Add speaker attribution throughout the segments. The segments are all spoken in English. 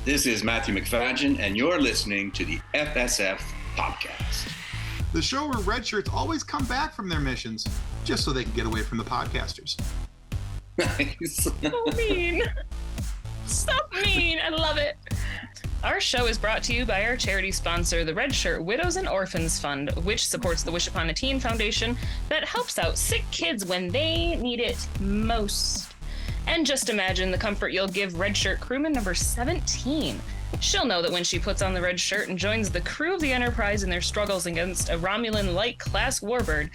Speaker 1: This is Matthew MacFadzean, and you're listening to the FSF PopCast.
Speaker 2: The show where red shirts always come back from their missions, just so they can get away from the podcasters.
Speaker 1: Nice.
Speaker 3: So mean. So mean. I love it. Our show is brought to you by our charity sponsor, the Red Shirt Widows and Orphans Fund, which supports the Wish Upon a Teen Foundation that helps out sick kids when they need it most. And just imagine the comfort you'll give Red Shirt crewman number 17. She'll know that when she puts on the red shirt and joins the crew of the Enterprise in their struggles against a Romulan light class warbird,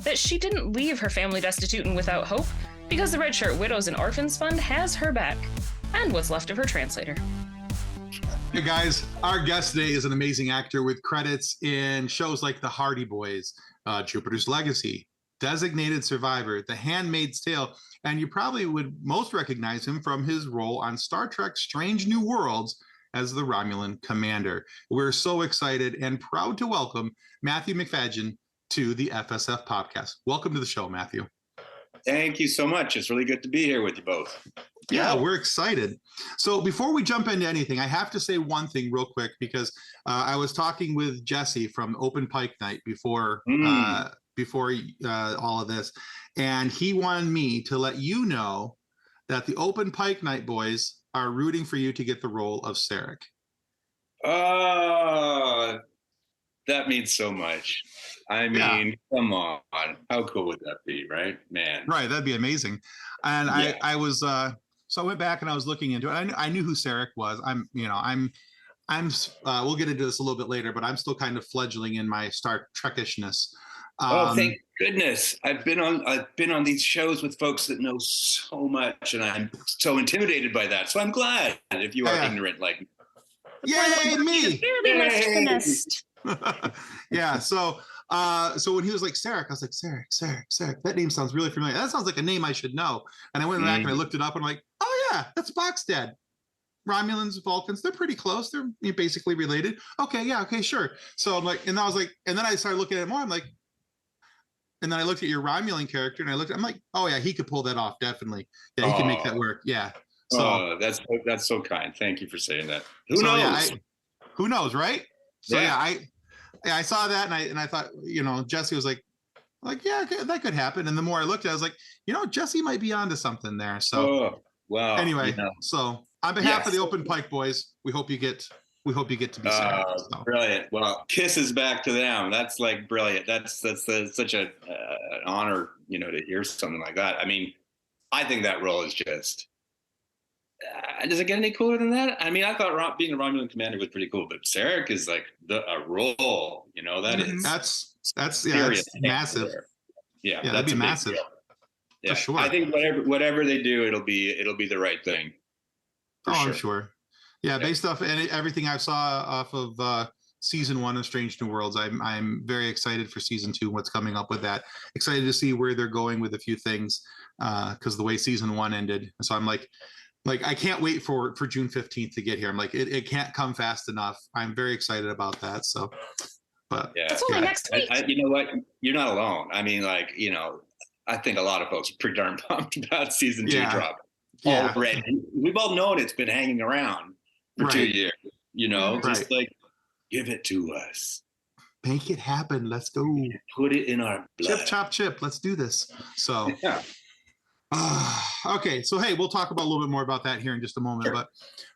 Speaker 3: that she didn't leave her family destitute and without hope, because the Red Shirt Widows and Orphans Fund has her back, and what's left of her translator.
Speaker 2: Hey guys, our guest today is an amazing actor with credits in shows like The Hardy Boys, Jupiter's Legacy, Designated Survivor, The Handmaid's Tale, and you probably would most recognize him from his role on Star Trek Strange New Worlds as the Romulan Commander. We're so excited and proud to welcome Matthew MacFadzean to the FSF PopCast. Welcome to the show, Matthew.
Speaker 1: Thank you so much. It's really good to be here with you both.
Speaker 2: Yeah, we're excited. So before we jump into anything, I have to say one thing real quick, because I was talking with Jesse from Open Pike Night before all of this, and he wanted me to let you know that the Open Pike Night boys are rooting for you to get the role of Sarek.
Speaker 1: Oh, that means so much. I mean, Come on. How cool would that be, right? Man.
Speaker 2: Right, that'd be amazing. And
Speaker 1: Yeah.
Speaker 2: I was so I went back and I was looking into it. I knew who Sarek was. I'm we'll get into this a little bit later, but I'm still kind of fledgling in my Star Trekishness.
Speaker 1: Oh, thank goodness. I've been on these shows with folks that know so much, and I'm so intimidated by that. So I'm glad if you are ignorant like me.
Speaker 2: Yay, me!
Speaker 3: Fairly much finessed.
Speaker 2: Yeah, so when he was like Sarek, I was like, Sarek. That name sounds really familiar. That sounds like a name I should know. And I went back and I looked it up and I'm like, oh yeah, that's Spock's dad. Romulans, Vulcans, they're pretty close. They're basically related. Okay, yeah, okay, sure. So I'm like, and I was like, and then I started looking at it more. I'm like, and then I looked at your Romulan character and I'm like, oh yeah, he could pull that off, definitely. Yeah, he can make that work. Yeah. So
Speaker 1: that's so kind. Thank you for saying that. Who knows?
Speaker 2: Yeah, who knows, right? So
Speaker 1: Yeah.
Speaker 2: I saw that and I thought, Jesse was like, yeah, okay, that could happen. And the more I looked at it, I was like, Jesse might be onto something there. So
Speaker 1: wow.
Speaker 2: Anyway, so on behalf of the Open Pike boys, we hope you get to be Sarek. So.
Speaker 1: Brilliant. Well, kisses back to them. That's like brilliant. That's such an honor, to hear something like that. I mean, I think that role is just. Does it get any cooler than that? I mean, I thought being a Romulan commander was pretty cool, but Sarek is like a role. That is
Speaker 2: that's massive.
Speaker 1: Yeah,
Speaker 2: that'd be massive.
Speaker 1: Yeah,
Speaker 2: for sure.
Speaker 1: I think whatever they do, it'll be the right thing.
Speaker 2: I'm sure. Yeah, based off everything I saw off of season 1 of Strange New Worlds, I'm very excited for season 2. What's coming up with that? Excited to see where they're going with a few things, because the way season 1 ended. So I'm like I can't wait for June 15th to get here. I'm like, it can't come fast enough. I'm very excited about that. So, but
Speaker 3: it's only next week.
Speaker 1: You know what? You're not alone. I mean, I think a lot of folks are pretty darn pumped about season 2 dropping already. We've all known it's been hanging around for 2 years. Just like, give it to us.
Speaker 2: Make it happen. Let's go.
Speaker 1: Put it in our blood.
Speaker 2: Chip, chop, chip. Let's do this. So.
Speaker 1: Yeah.
Speaker 2: Okay, so hey, we'll talk about a little bit more about that here in just a moment.
Speaker 1: Sure.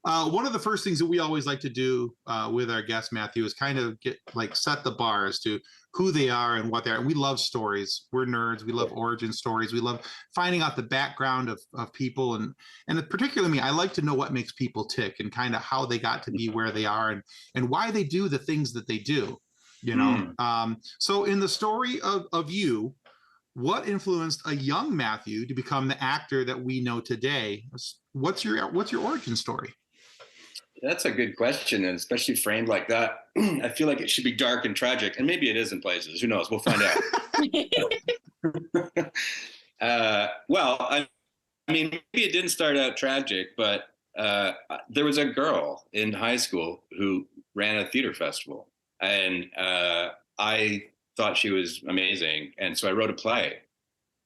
Speaker 2: But one of the first things that we always like to do with our guest Matthew is kind of set the bar as to who they are and what they are. And we love stories. We're nerds. We love origin stories. We love finding out the background of people, and particularly me, I like to know what makes people tick and kind of how they got to be where they are and why they do the things that they do. So in the story of you. What influenced a young Matthew to become the actor that we know today? What's your origin story?
Speaker 1: That's a good question, and especially framed like that. I feel like it should be dark and tragic, and maybe it is in places. Who knows? We'll find out. Well, I mean, maybe it didn't start out tragic, but there was a girl in high school who ran a theater festival, and I thought she was amazing. And so I wrote a play.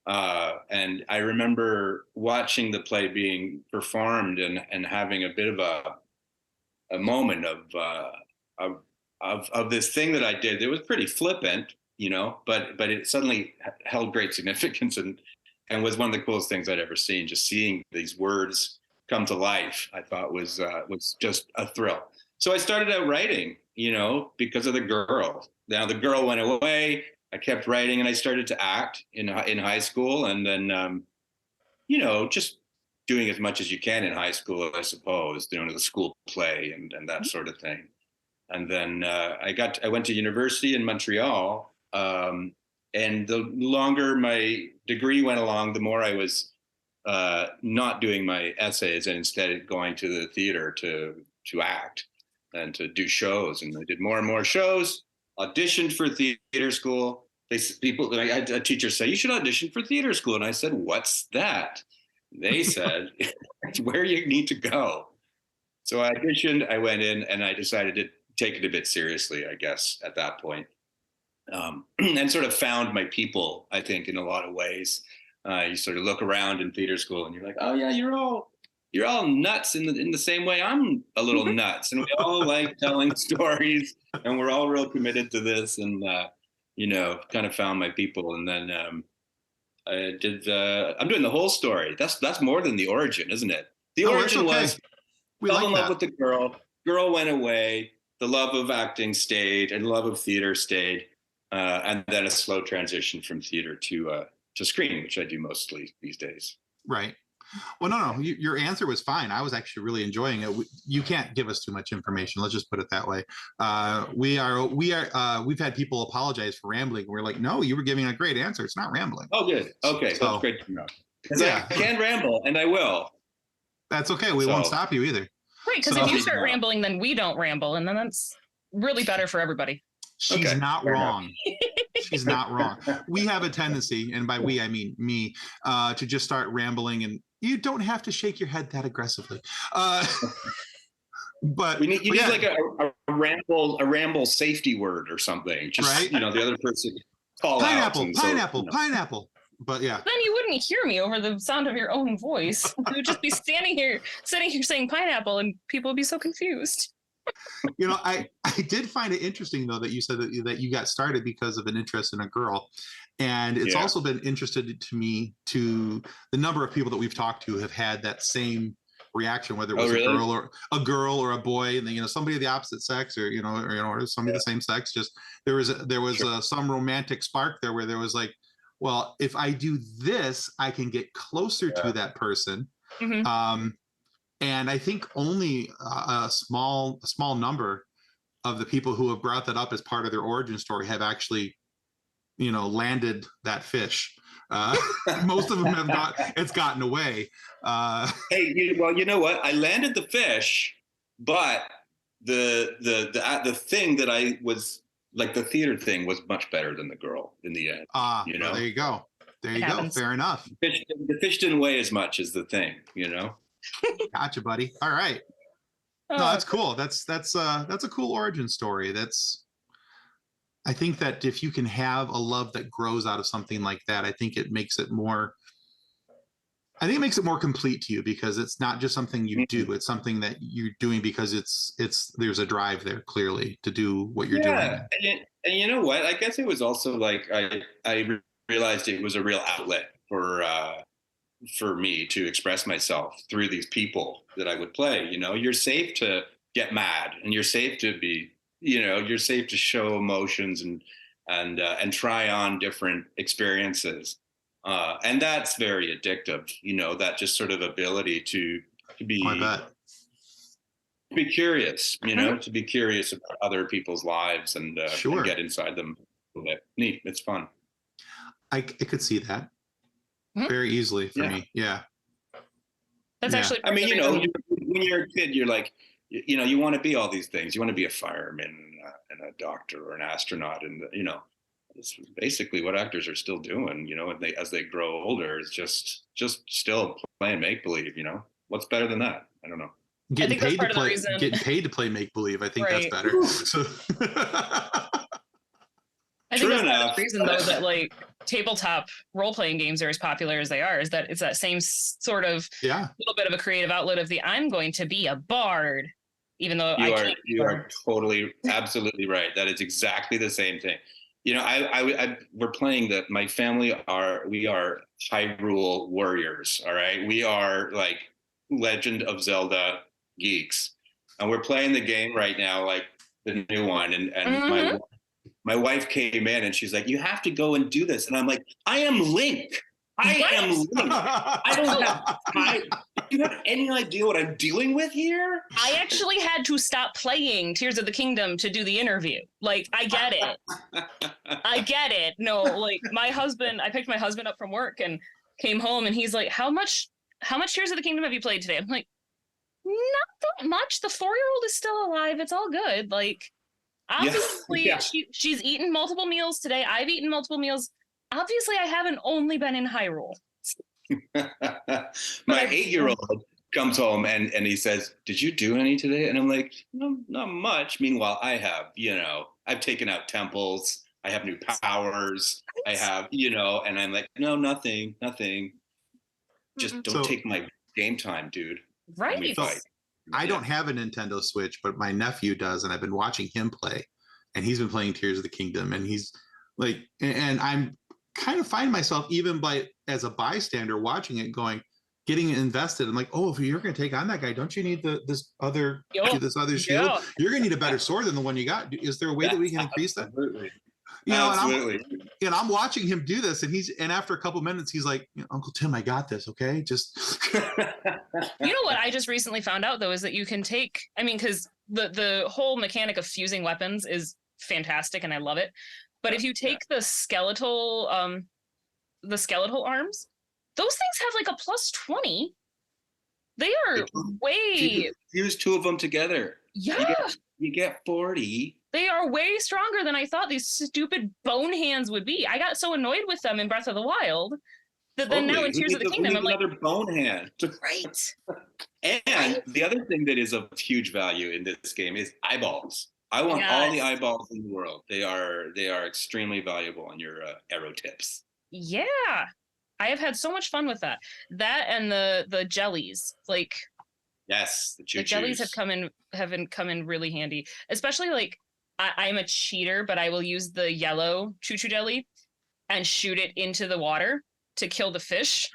Speaker 1: And I remember watching the play being performed and having a bit of a moment of this thing that I did. It was pretty flippant, but it suddenly held great significance and was one of the coolest things I'd ever seen. Just seeing these words come to life, I thought was just a thrill. So I started out writing, because of the girl. Now the girl went away. I kept writing, and I started to act in high school, and then just doing as much as you can in high school, I suppose, the school play and that sort of thing. And then I went to university in Montreal, and the longer my degree went along, the more I was not doing my essays and instead going to the theater to act and to do shows. And I did more and more shows, auditioned for theater school. I had a teacher say, "You should audition for theater school." And I said, "What's that?" They said, "It's where you need to go." So I auditioned, I went in, and I decided to take it a bit seriously, I guess, at that point. And sort of found my people, I think, in a lot of ways. You sort of look around in theater school and you're like, oh yeah, you're all nuts in the same way I'm a little nuts. And we all like telling stories, and we're all real committed to this, and kind of found my people. And then I'm doing the whole story. That's more than the origin, isn't it? The origin was fell in love with the girl. Girl went away. The love of acting stayed, and love of theater stayed, and then a slow transition from theater to screen, which I do mostly these days.
Speaker 2: Right. Well, no, your answer was fine. I was actually really enjoying it. You can't give us too much information. Let's just put it that way. We've had people apologize for rambling. We're like, no, you were giving a great answer. It's not rambling.
Speaker 1: Oh, good. Okay, so, that's great to know. Because I can ramble, and I will.
Speaker 2: That's okay. We won't stop you either.
Speaker 3: Right, because if you start rambling, then we don't ramble, and then that's really better for everybody.
Speaker 2: She's not wrong. She's not wrong. We have a tendency, and by we I mean me, to just start rambling, and you don't have to shake your head that aggressively. But
Speaker 1: you need like a ramble safety word or something. Just
Speaker 2: right?
Speaker 1: The other person call
Speaker 2: pineapple,
Speaker 1: out.
Speaker 2: Pineapple. But yeah.
Speaker 3: Then you wouldn't hear me over the sound of your own voice. You would just be sitting here saying pineapple, and people would be so confused.
Speaker 2: I did find it interesting, though, that you said that you got started because of an interest in a girl. And it's also been interested to me to the number of people that we've talked to have had that same reaction, whether it was a girl or a boy, and then, somebody of the opposite sex, or somebody of the same sex. Just there was some romantic spark there where there was like, well, if I do this, I can get closer to that person. Mm-hmm. And I think only a small number of the people who have brought that up as part of their origin story have actually, landed that fish. Most of them it's gotten away.
Speaker 1: Hey, well, you know what? I landed the fish, but the thing that I was like, the theater thing was much better than the girl in the end.
Speaker 2: Well, there you go. Fair enough.
Speaker 1: The fish didn't weigh as much as the thing,
Speaker 2: Gotcha, buddy. All right. No, that's cool. That's a cool origin story. I think that if you can have a love that grows out of something like that, I think it makes it more complete to you, because it's not just something you do. It's something that you're doing because there's a drive there clearly to do what you're doing.
Speaker 1: And you know what? I guess it was also like I realized it was a real outlet for me to express myself through these people that I would play. You're safe to get mad, and you're safe to be, you're safe to show emotions and try on different experiences. And that's very addictive, that just sort of ability to be curious, to be curious about other people's lives and get inside them a little bit. Neat. It's fun.
Speaker 2: I could see that very easily for me. Yeah.
Speaker 3: That's actually,
Speaker 1: I mean, when you're a kid, you're like, you want to be all these things. You want to be a fireman and a doctor or an astronaut. And, it's basically what actors are still doing, as they grow older. It's just still playing make-believe, What's better than that? I don't know.
Speaker 2: Getting paid to play make-believe. I think that's better. So.
Speaker 3: I think that's part of the reason, though, that like tabletop role-playing games are as popular as they are, is that it's that same sort of little bit of a creative outlet of I'm going to be a bard. even though
Speaker 1: You are totally, absolutely right. That is exactly the same thing. You know, we're playing that. My family we are Hyrule warriors. All right, we are like Legend of Zelda geeks, and we're playing the game right now, like the new one. And my wife came in and she's like, "You have to go and do this," and I'm like, "I am Link. I am Link. I don't have time. Do you have any idea what I'm dealing with here?"
Speaker 3: I actually had to stop playing Tears of the Kingdom to do the interview. Like, I get it. I get it. No, like I picked my husband up from work and came home and he's like, how much Tears of the Kingdom have you played today? I'm like, not that much. The 4-year-old is still alive. It's all good. Like, obviously she's eaten multiple meals today. I've eaten multiple meals. Obviously I haven't only been in Hyrule.
Speaker 1: My 8-year-old comes home and he says, "Did you do any today?" And I'm like, "No, not much." Meanwhile, I've taken out temples. I have new powers. I have, and I'm like, "No, nothing. Just don't take my game time, dude."
Speaker 3: Right.
Speaker 2: So, I don't have a Nintendo Switch, but my nephew does, and I've been watching him play, and he's been playing Tears of the Kingdom, and he's like, and I'm kind of find myself even as a bystander watching it getting invested. I'm like, oh, if you're going to take on that guy, don't you need this other shield? Yeah. You're going to need a better sword than the one you got. Is there a way that we can increase that?
Speaker 1: Absolutely.
Speaker 2: Absolutely. And I'm watching him do this, and after a couple minutes, he's like, "Uncle Tim, I got this. Okay, just."
Speaker 3: You know what I just recently found out though is that you can take. I mean, because the whole mechanic of fusing weapons is fantastic, and I love it. But if you take the skeletal arms, those things have like a +20. They are way.
Speaker 1: Fuse 2 of them together.
Speaker 3: Yeah.
Speaker 1: You get 40.
Speaker 3: They are way stronger than I thought these stupid bone hands would be. I got so annoyed with them in Breath of the Wild that then now in Tears of the Kingdom, I'm like,
Speaker 1: another bone hand.
Speaker 3: Right.
Speaker 1: And the other thing that is of huge value in this game is eyeballs. I want all the eyeballs in the world. They are extremely valuable on your arrow tips.
Speaker 3: Yeah. I have had so much fun with that. That and the jellies. Like,
Speaker 1: yes, the
Speaker 3: jellies have come in really handy. Especially like I'm a cheater, but I will use the yellow choo-choo jelly and shoot it into the water to kill the fish.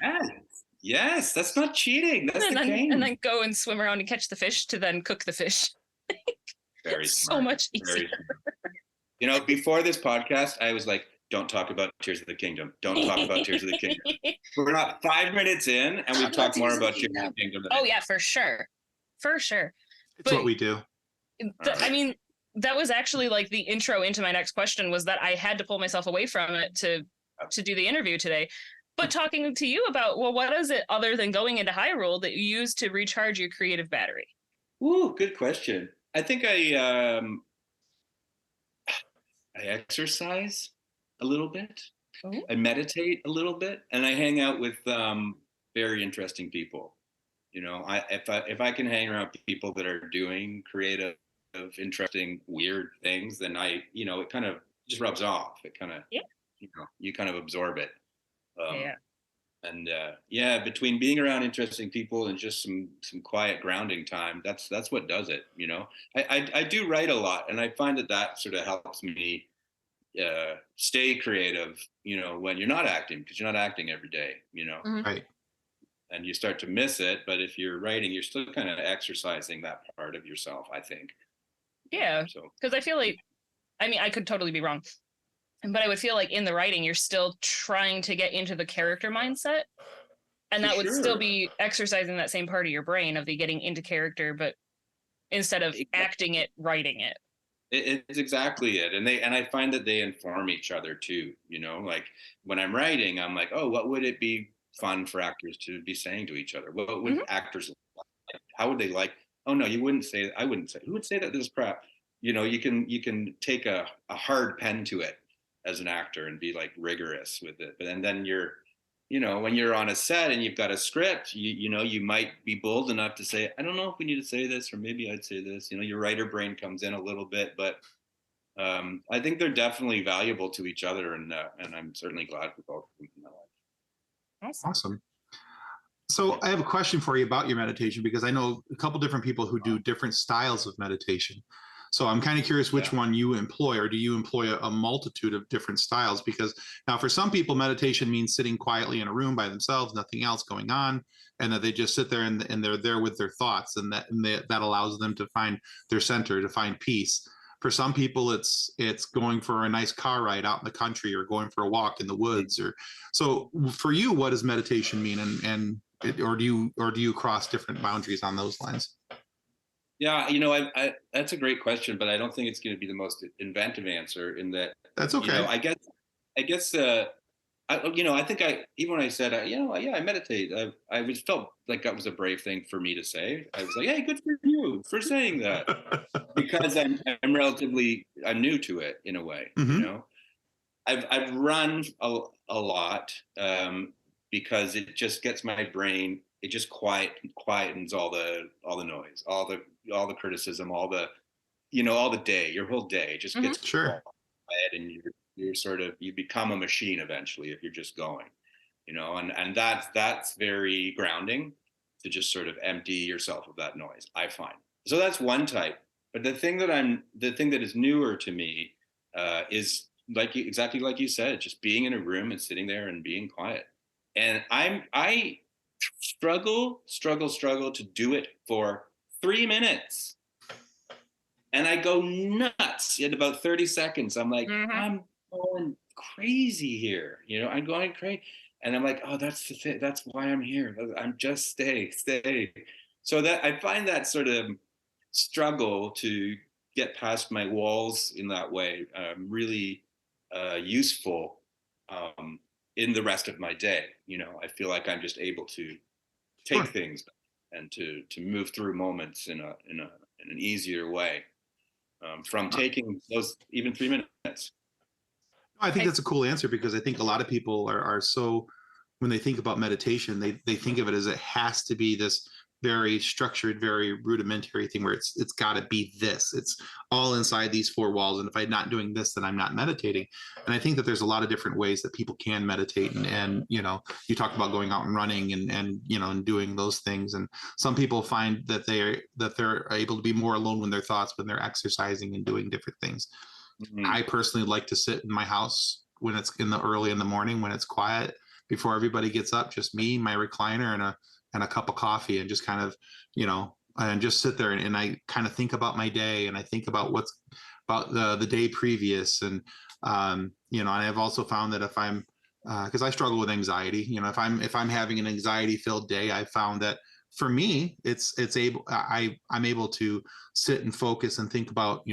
Speaker 1: Yes, that's not cheating. That's the game.
Speaker 3: And then go and swim around and catch the fish to then cook the fish.
Speaker 1: Very smart.
Speaker 3: So much easier.
Speaker 1: Before this podcast, I was like, don't talk about Tears of the Kingdom. Don't talk about Tears of the Kingdom. We're not 5 minutes in, and we've talked more about Tears of the Kingdom.
Speaker 3: Oh, yeah, for sure. For sure.
Speaker 2: It's what we do.
Speaker 3: I mean, that was actually like the intro into my next question was that I had to pull myself away from it to do the interview today. But talking to you about, well, what is it other than going into Hyrule that you use to recharge your creative battery?
Speaker 1: Ooh, good question. I think I exercise a little bit. Oh. I meditate a little bit, and I hang out with very interesting people. If I can hang around people that are doing creative, interesting, weird things, then it kind of just rubs off. It kind of, you kind of absorb it. And between being around interesting people and just some quiet grounding time, that's what does it. I do write a lot, and I find that sort of helps me stay creative. When you're not acting, because you're not acting every day.
Speaker 2: Right.
Speaker 1: And you start to miss it, but if you're writing, you're still kind of exercising that part of yourself, I think.
Speaker 3: Yeah, because I feel like, I mean, I could totally be wrong, but I would feel like in the writing, you're still trying to get into the character mindset. And that would still be exercising that same part of your brain of the getting into character, but instead of acting it, writing it.
Speaker 1: It's exactly it. And I find that they inform each other too. Like when I'm writing, I'm like, oh, what would it be fun for actors to be saying to each other? What would actors like? How would they like? Oh no, you wouldn't say. I wouldn't say. Who would say that this is crap? You can take a hard pen to it as an actor and be like rigorous with it. But then you're, when you're on a set and you've got a script, you might be bold enough to say, I don't know if we need to say this, or maybe I'd say this. Your writer brain comes in a little bit, but I think they're definitely valuable to each other, and I'm certainly glad for both of them in my life.
Speaker 2: Awesome. So I have a question for you about your meditation, because I know a couple different people who do different styles of meditation. So I'm kind of curious which one you employ, or do you employ a multitude of different styles? Because now for some people, meditation means sitting quietly in a room by themselves, nothing else going on, and that they just sit there and they're there with their thoughts, and that allows them to find their center, to find peace. For some people, it's going for a nice car ride out in the country, or going for a walk in the woods. Or so for you, what does meditation mean, or do you cross different boundaries on those lines?
Speaker 1: Yeah, I that's a great question, but I don't think it's going to be the most inventive answer. In that,
Speaker 2: That's okay.
Speaker 1: I guess, I think even when I said, I meditate, I was felt like that was a brave thing for me to say. I was like, hey, good for you for saying that, because I'm new to it in a way.
Speaker 2: Mm-hmm.
Speaker 1: I've run a lot, because it just gets my brain. It just quietens all the noise, all the criticism, all the day, your whole day just gets
Speaker 2: Sure.
Speaker 1: quiet, and you're sort of, you become a machine eventually if you're just going, and that's very grounding, to just sort of empty yourself of that noise, I find. So that's one type. But the thing that is newer to me, is exactly like you said, just being in a room and sitting there and being quiet. And I struggle to do it for 3 minutes, and I go nuts in about 30 seconds. I'm like, I'm going crazy here. I'm going crazy. And I'm like, oh, that's the thing. That's why I'm here. I'm just stay. So that I find that sort of struggle to get past my walls in that way really useful in the rest of my day. I feel like I'm just able to take things and to move through moments in an easier way, from taking those even 3 minutes.
Speaker 2: I think that's a cool answer, because I think a lot of people are so, when they think about meditation, they think of it as it has to be this very structured, very rudimentary thing where it's got to be this. It's all inside these four walls, and if I'm not doing this, then I'm not meditating. And I think that there's a lot of different ways that people can meditate, and you talk about going out and running and doing those things. And some people find that they're able to be more alone with their thoughts when they're exercising and doing different things. Mm-hmm. I personally like to sit in my house when it's early in the morning, when it's quiet, before everybody gets up, just me, my recliner, and a cup of coffee, and just kind of, and just sit there and I kind of think about my day, and I think about what's about the day previous. And, and I've also found that if I'm, cause I struggle with anxiety, if I'm having an anxiety filled day, I found that for me, I'm able to sit and focus and think about,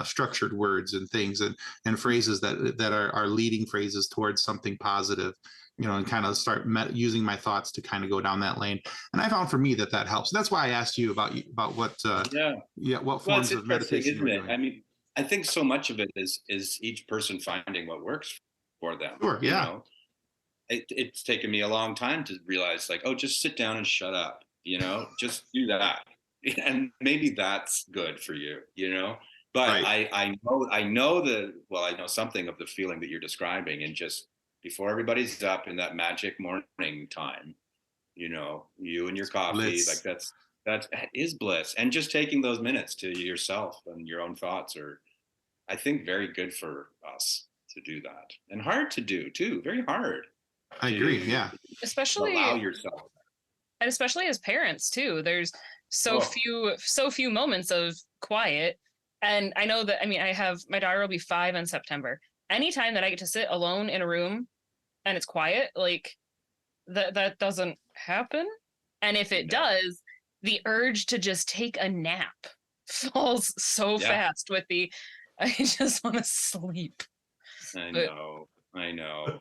Speaker 2: structured words and things and phrases that are leading phrases towards something positive, and kind of start using my thoughts to kind of go down that lane. And I found for me that helps. That's why I asked you about what what forms of meditation you're doing.
Speaker 1: I mean, I think so much of it is each person finding what works for them.
Speaker 2: Sure, yeah.
Speaker 1: It's taken me a long time to realize, like, oh, just sit down and shut up. Just do that, and maybe that's good for you. But right. I know something of the feeling that you're describing, and just before everybody's up in that magic morning time, you and your coffee, bliss. Like that is bliss. And just taking those minutes to yourself and your own thoughts are, I think, very good for us to do that, and hard to do too. Very hard.
Speaker 2: I agree. Yeah.
Speaker 3: Especially
Speaker 1: allow yourself.
Speaker 3: And especially as parents too, there's so few moments of quiet. And I know that, I have, my daughter will be 5 in September. Anytime that I get to sit alone in a room and it's quiet, like that doesn't happen. And if it does, the urge to just take a nap falls so fast with I just want to sleep.
Speaker 1: I know.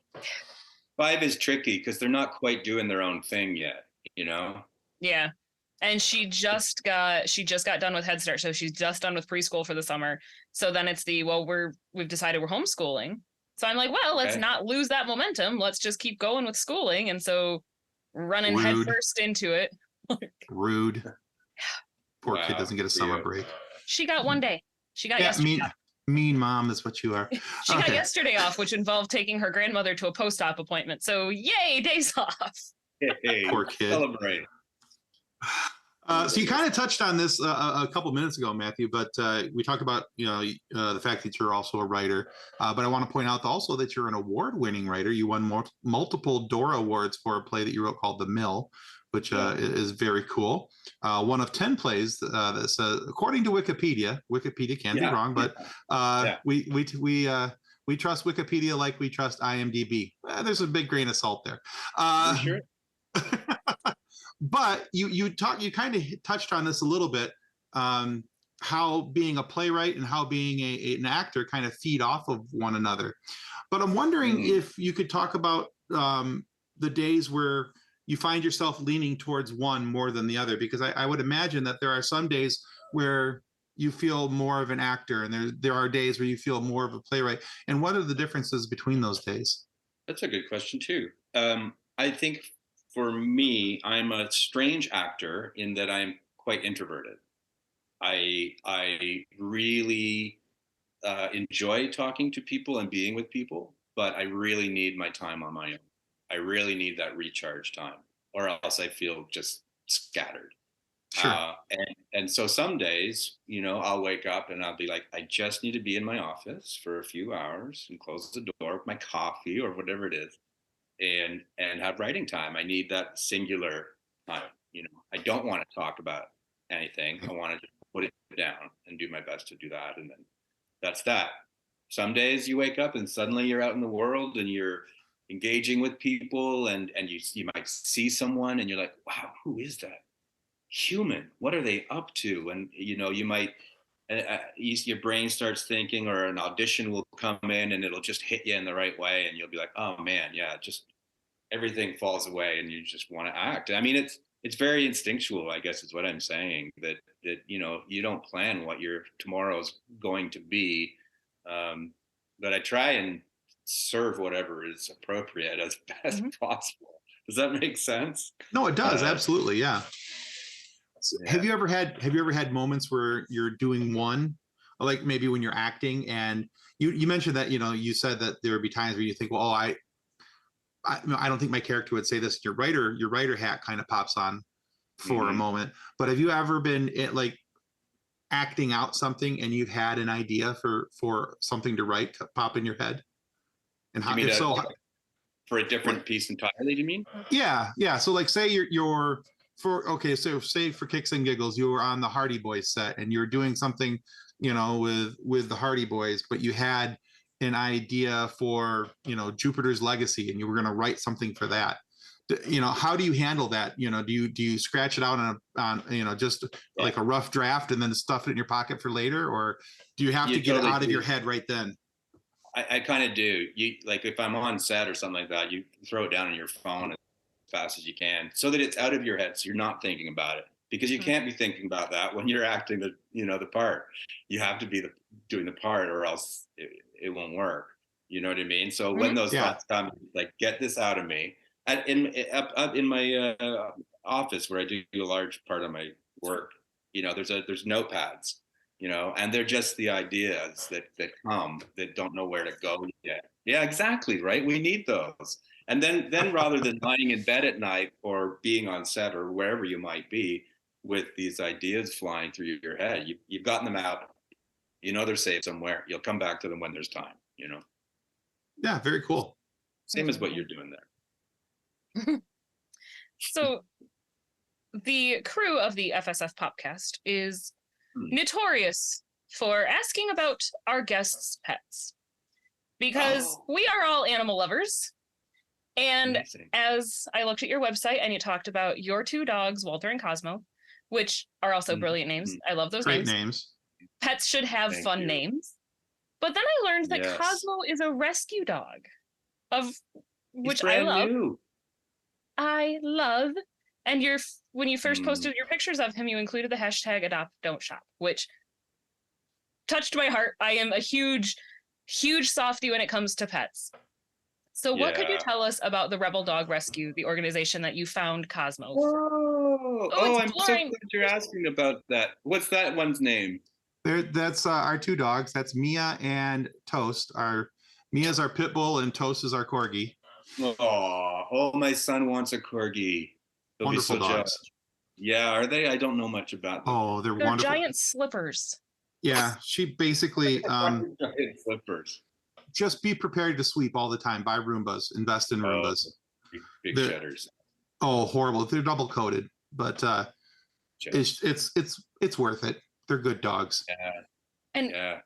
Speaker 1: 5 is tricky because they're not quite doing their own thing yet.
Speaker 3: Yeah. And she just got done with Head Start, so she's just done with preschool for the summer. So then it's we've decided we're homeschooling. So I'm like, well, let's not lose that momentum. Let's just keep going with schooling. And so running headfirst into it.
Speaker 2: Rude. Poor kid doesn't get a summer break.
Speaker 3: She got one day. She got yesterday.
Speaker 2: Mean mom is what you are.
Speaker 3: She got yesterday off, which involved taking her grandmother to a post-op appointment. So yay, days off.
Speaker 1: Hey,
Speaker 2: Poor kid.
Speaker 1: celebrate.
Speaker 2: So you kind of touched on this a couple minutes ago, Matthew, but we talked about the fact that you're also a writer. But I want to point out also that you're an award-winning writer. You won multiple Dora Awards for a play that you wrote called The Mill, which is very cool. One of 10 plays that says, according to Wikipedia can be wrong, but we trust Wikipedia like we trust IMDb. There's a big grain of salt there.
Speaker 1: Sure.
Speaker 2: But you kind of touched on this a little bit, how being a playwright and how being an actor kind of feed off of one another. But I'm wondering if you could talk about the days where you find yourself leaning towards one more than the other, because I would imagine that there are some days where you feel more of an actor and there are days where you feel more of a playwright. And what are the differences between those days?
Speaker 1: That's a good question too. I think for me, I'm a strange actor in that I'm quite introverted. I really enjoy talking to people and being with people, but I really need my time on my own. I really need that recharge time, or else I feel just scattered.
Speaker 2: Sure.
Speaker 1: And so some days, I'll wake up and I'll be like, I just need to be in my office for a few hours and close the door with my coffee or whatever it is, and have writing time. I need that singular time. I don't want to talk about anything. I want to just put it down and do my best to do that. And then that's that. Some days you wake up and suddenly you're out in the world and you're engaging with people, and you might see someone and you're like, wow, who is that human? What are they up to? And you might your brain starts thinking, or an audition will come in and it'll just hit you in the right way, and you'll be like, oh man, yeah, just everything falls away and you just want to act. I mean, it's very instinctual, I guess is what I'm saying, that you don't plan what your tomorrow's going to be, but I try and serve whatever is appropriate as best possible. Does that make sense?
Speaker 2: No, it does. Absolutely. Yeah.
Speaker 1: Yeah.
Speaker 2: Have you ever had moments where you're doing one, like maybe when you're acting, and you mentioned that, you said that there would be times where you think, well, I don't think my character would say this. Your writer hat kind of pops on for a moment. But have you ever been like acting out something and you've had an idea for something to write to pop in your head? And how, if so,
Speaker 1: for a different piece entirely, do you mean?
Speaker 2: Yeah. So like, say so say for kicks and giggles, you were on the Hardy Boys set and you're doing something, with the Hardy Boys, but you had an idea for, Jupiter's Legacy, and you were going to write something for that. How do you handle that? Do you scratch it out on just like a rough draft and then stuff it in your pocket for later, or do you have to get it out of your head right then?
Speaker 1: I kind of do. You, like, if I'm on set or something like that, you throw it down on your phone as fast as you can so that it's out of your head, so you're not thinking about it, because you can't be thinking about that when you're acting the part. You have to be doing the part, or else it won't work. You know what I mean? So when those thoughts come, like, get this out of me. Up in my office where I do a large part of my work, there's notepads, and they're just the ideas that come that don't know where to go yet. Yeah, exactly. Right. We need those. And then rather than lying in bed at night or being on set or wherever you might be with these ideas flying through your head, you've gotten them out. They're safe somewhere. You'll come back to them when there's time.
Speaker 2: Yeah, very cool.
Speaker 1: Same as what you're doing there.
Speaker 3: So the crew of the FSF PopCast is notorious for asking about our guests' pets, because we are all animal lovers. And amazing. As I looked at your website and you talked about your two dogs, Walter and Cosmo, which are also brilliant names. I love those
Speaker 2: Great names.
Speaker 3: Pets should have fun names. But then I learned that Cosmo is a rescue dog, which I love. New. I love. And when you first posted your pictures of him, you included the hashtag Adopt Don't Shop, which touched my heart. I am a huge, huge softie when it comes to pets. So what could you tell us about the Rebel Dog Rescue, the organization that you found Cosmo?
Speaker 1: Whoa! Oh, I'm so glad you're asking about that. What's that one's name?
Speaker 2: That's our two dogs. That's Mia and Toast. Mia's our pit bull and Toast is our corgi.
Speaker 1: Oh, my son wants a corgi. He'll
Speaker 2: Wonderful
Speaker 1: be so
Speaker 2: dogs.
Speaker 1: jealous. Yeah, are they? I don't know much about them.
Speaker 2: Oh, they're
Speaker 3: They're
Speaker 2: wonderful.
Speaker 3: giant slippers.
Speaker 2: Yeah, she basically
Speaker 1: Giant slippers.
Speaker 2: just be prepared to sweep all the time. Buy Roombas, invest in Roombas.
Speaker 1: Big
Speaker 2: They're-
Speaker 1: cheddars.
Speaker 2: Oh, horrible! They're double coated, but
Speaker 1: Cheddars.
Speaker 2: it's worth it. They're good dogs.
Speaker 1: Yeah.
Speaker 3: And
Speaker 1: Yeah.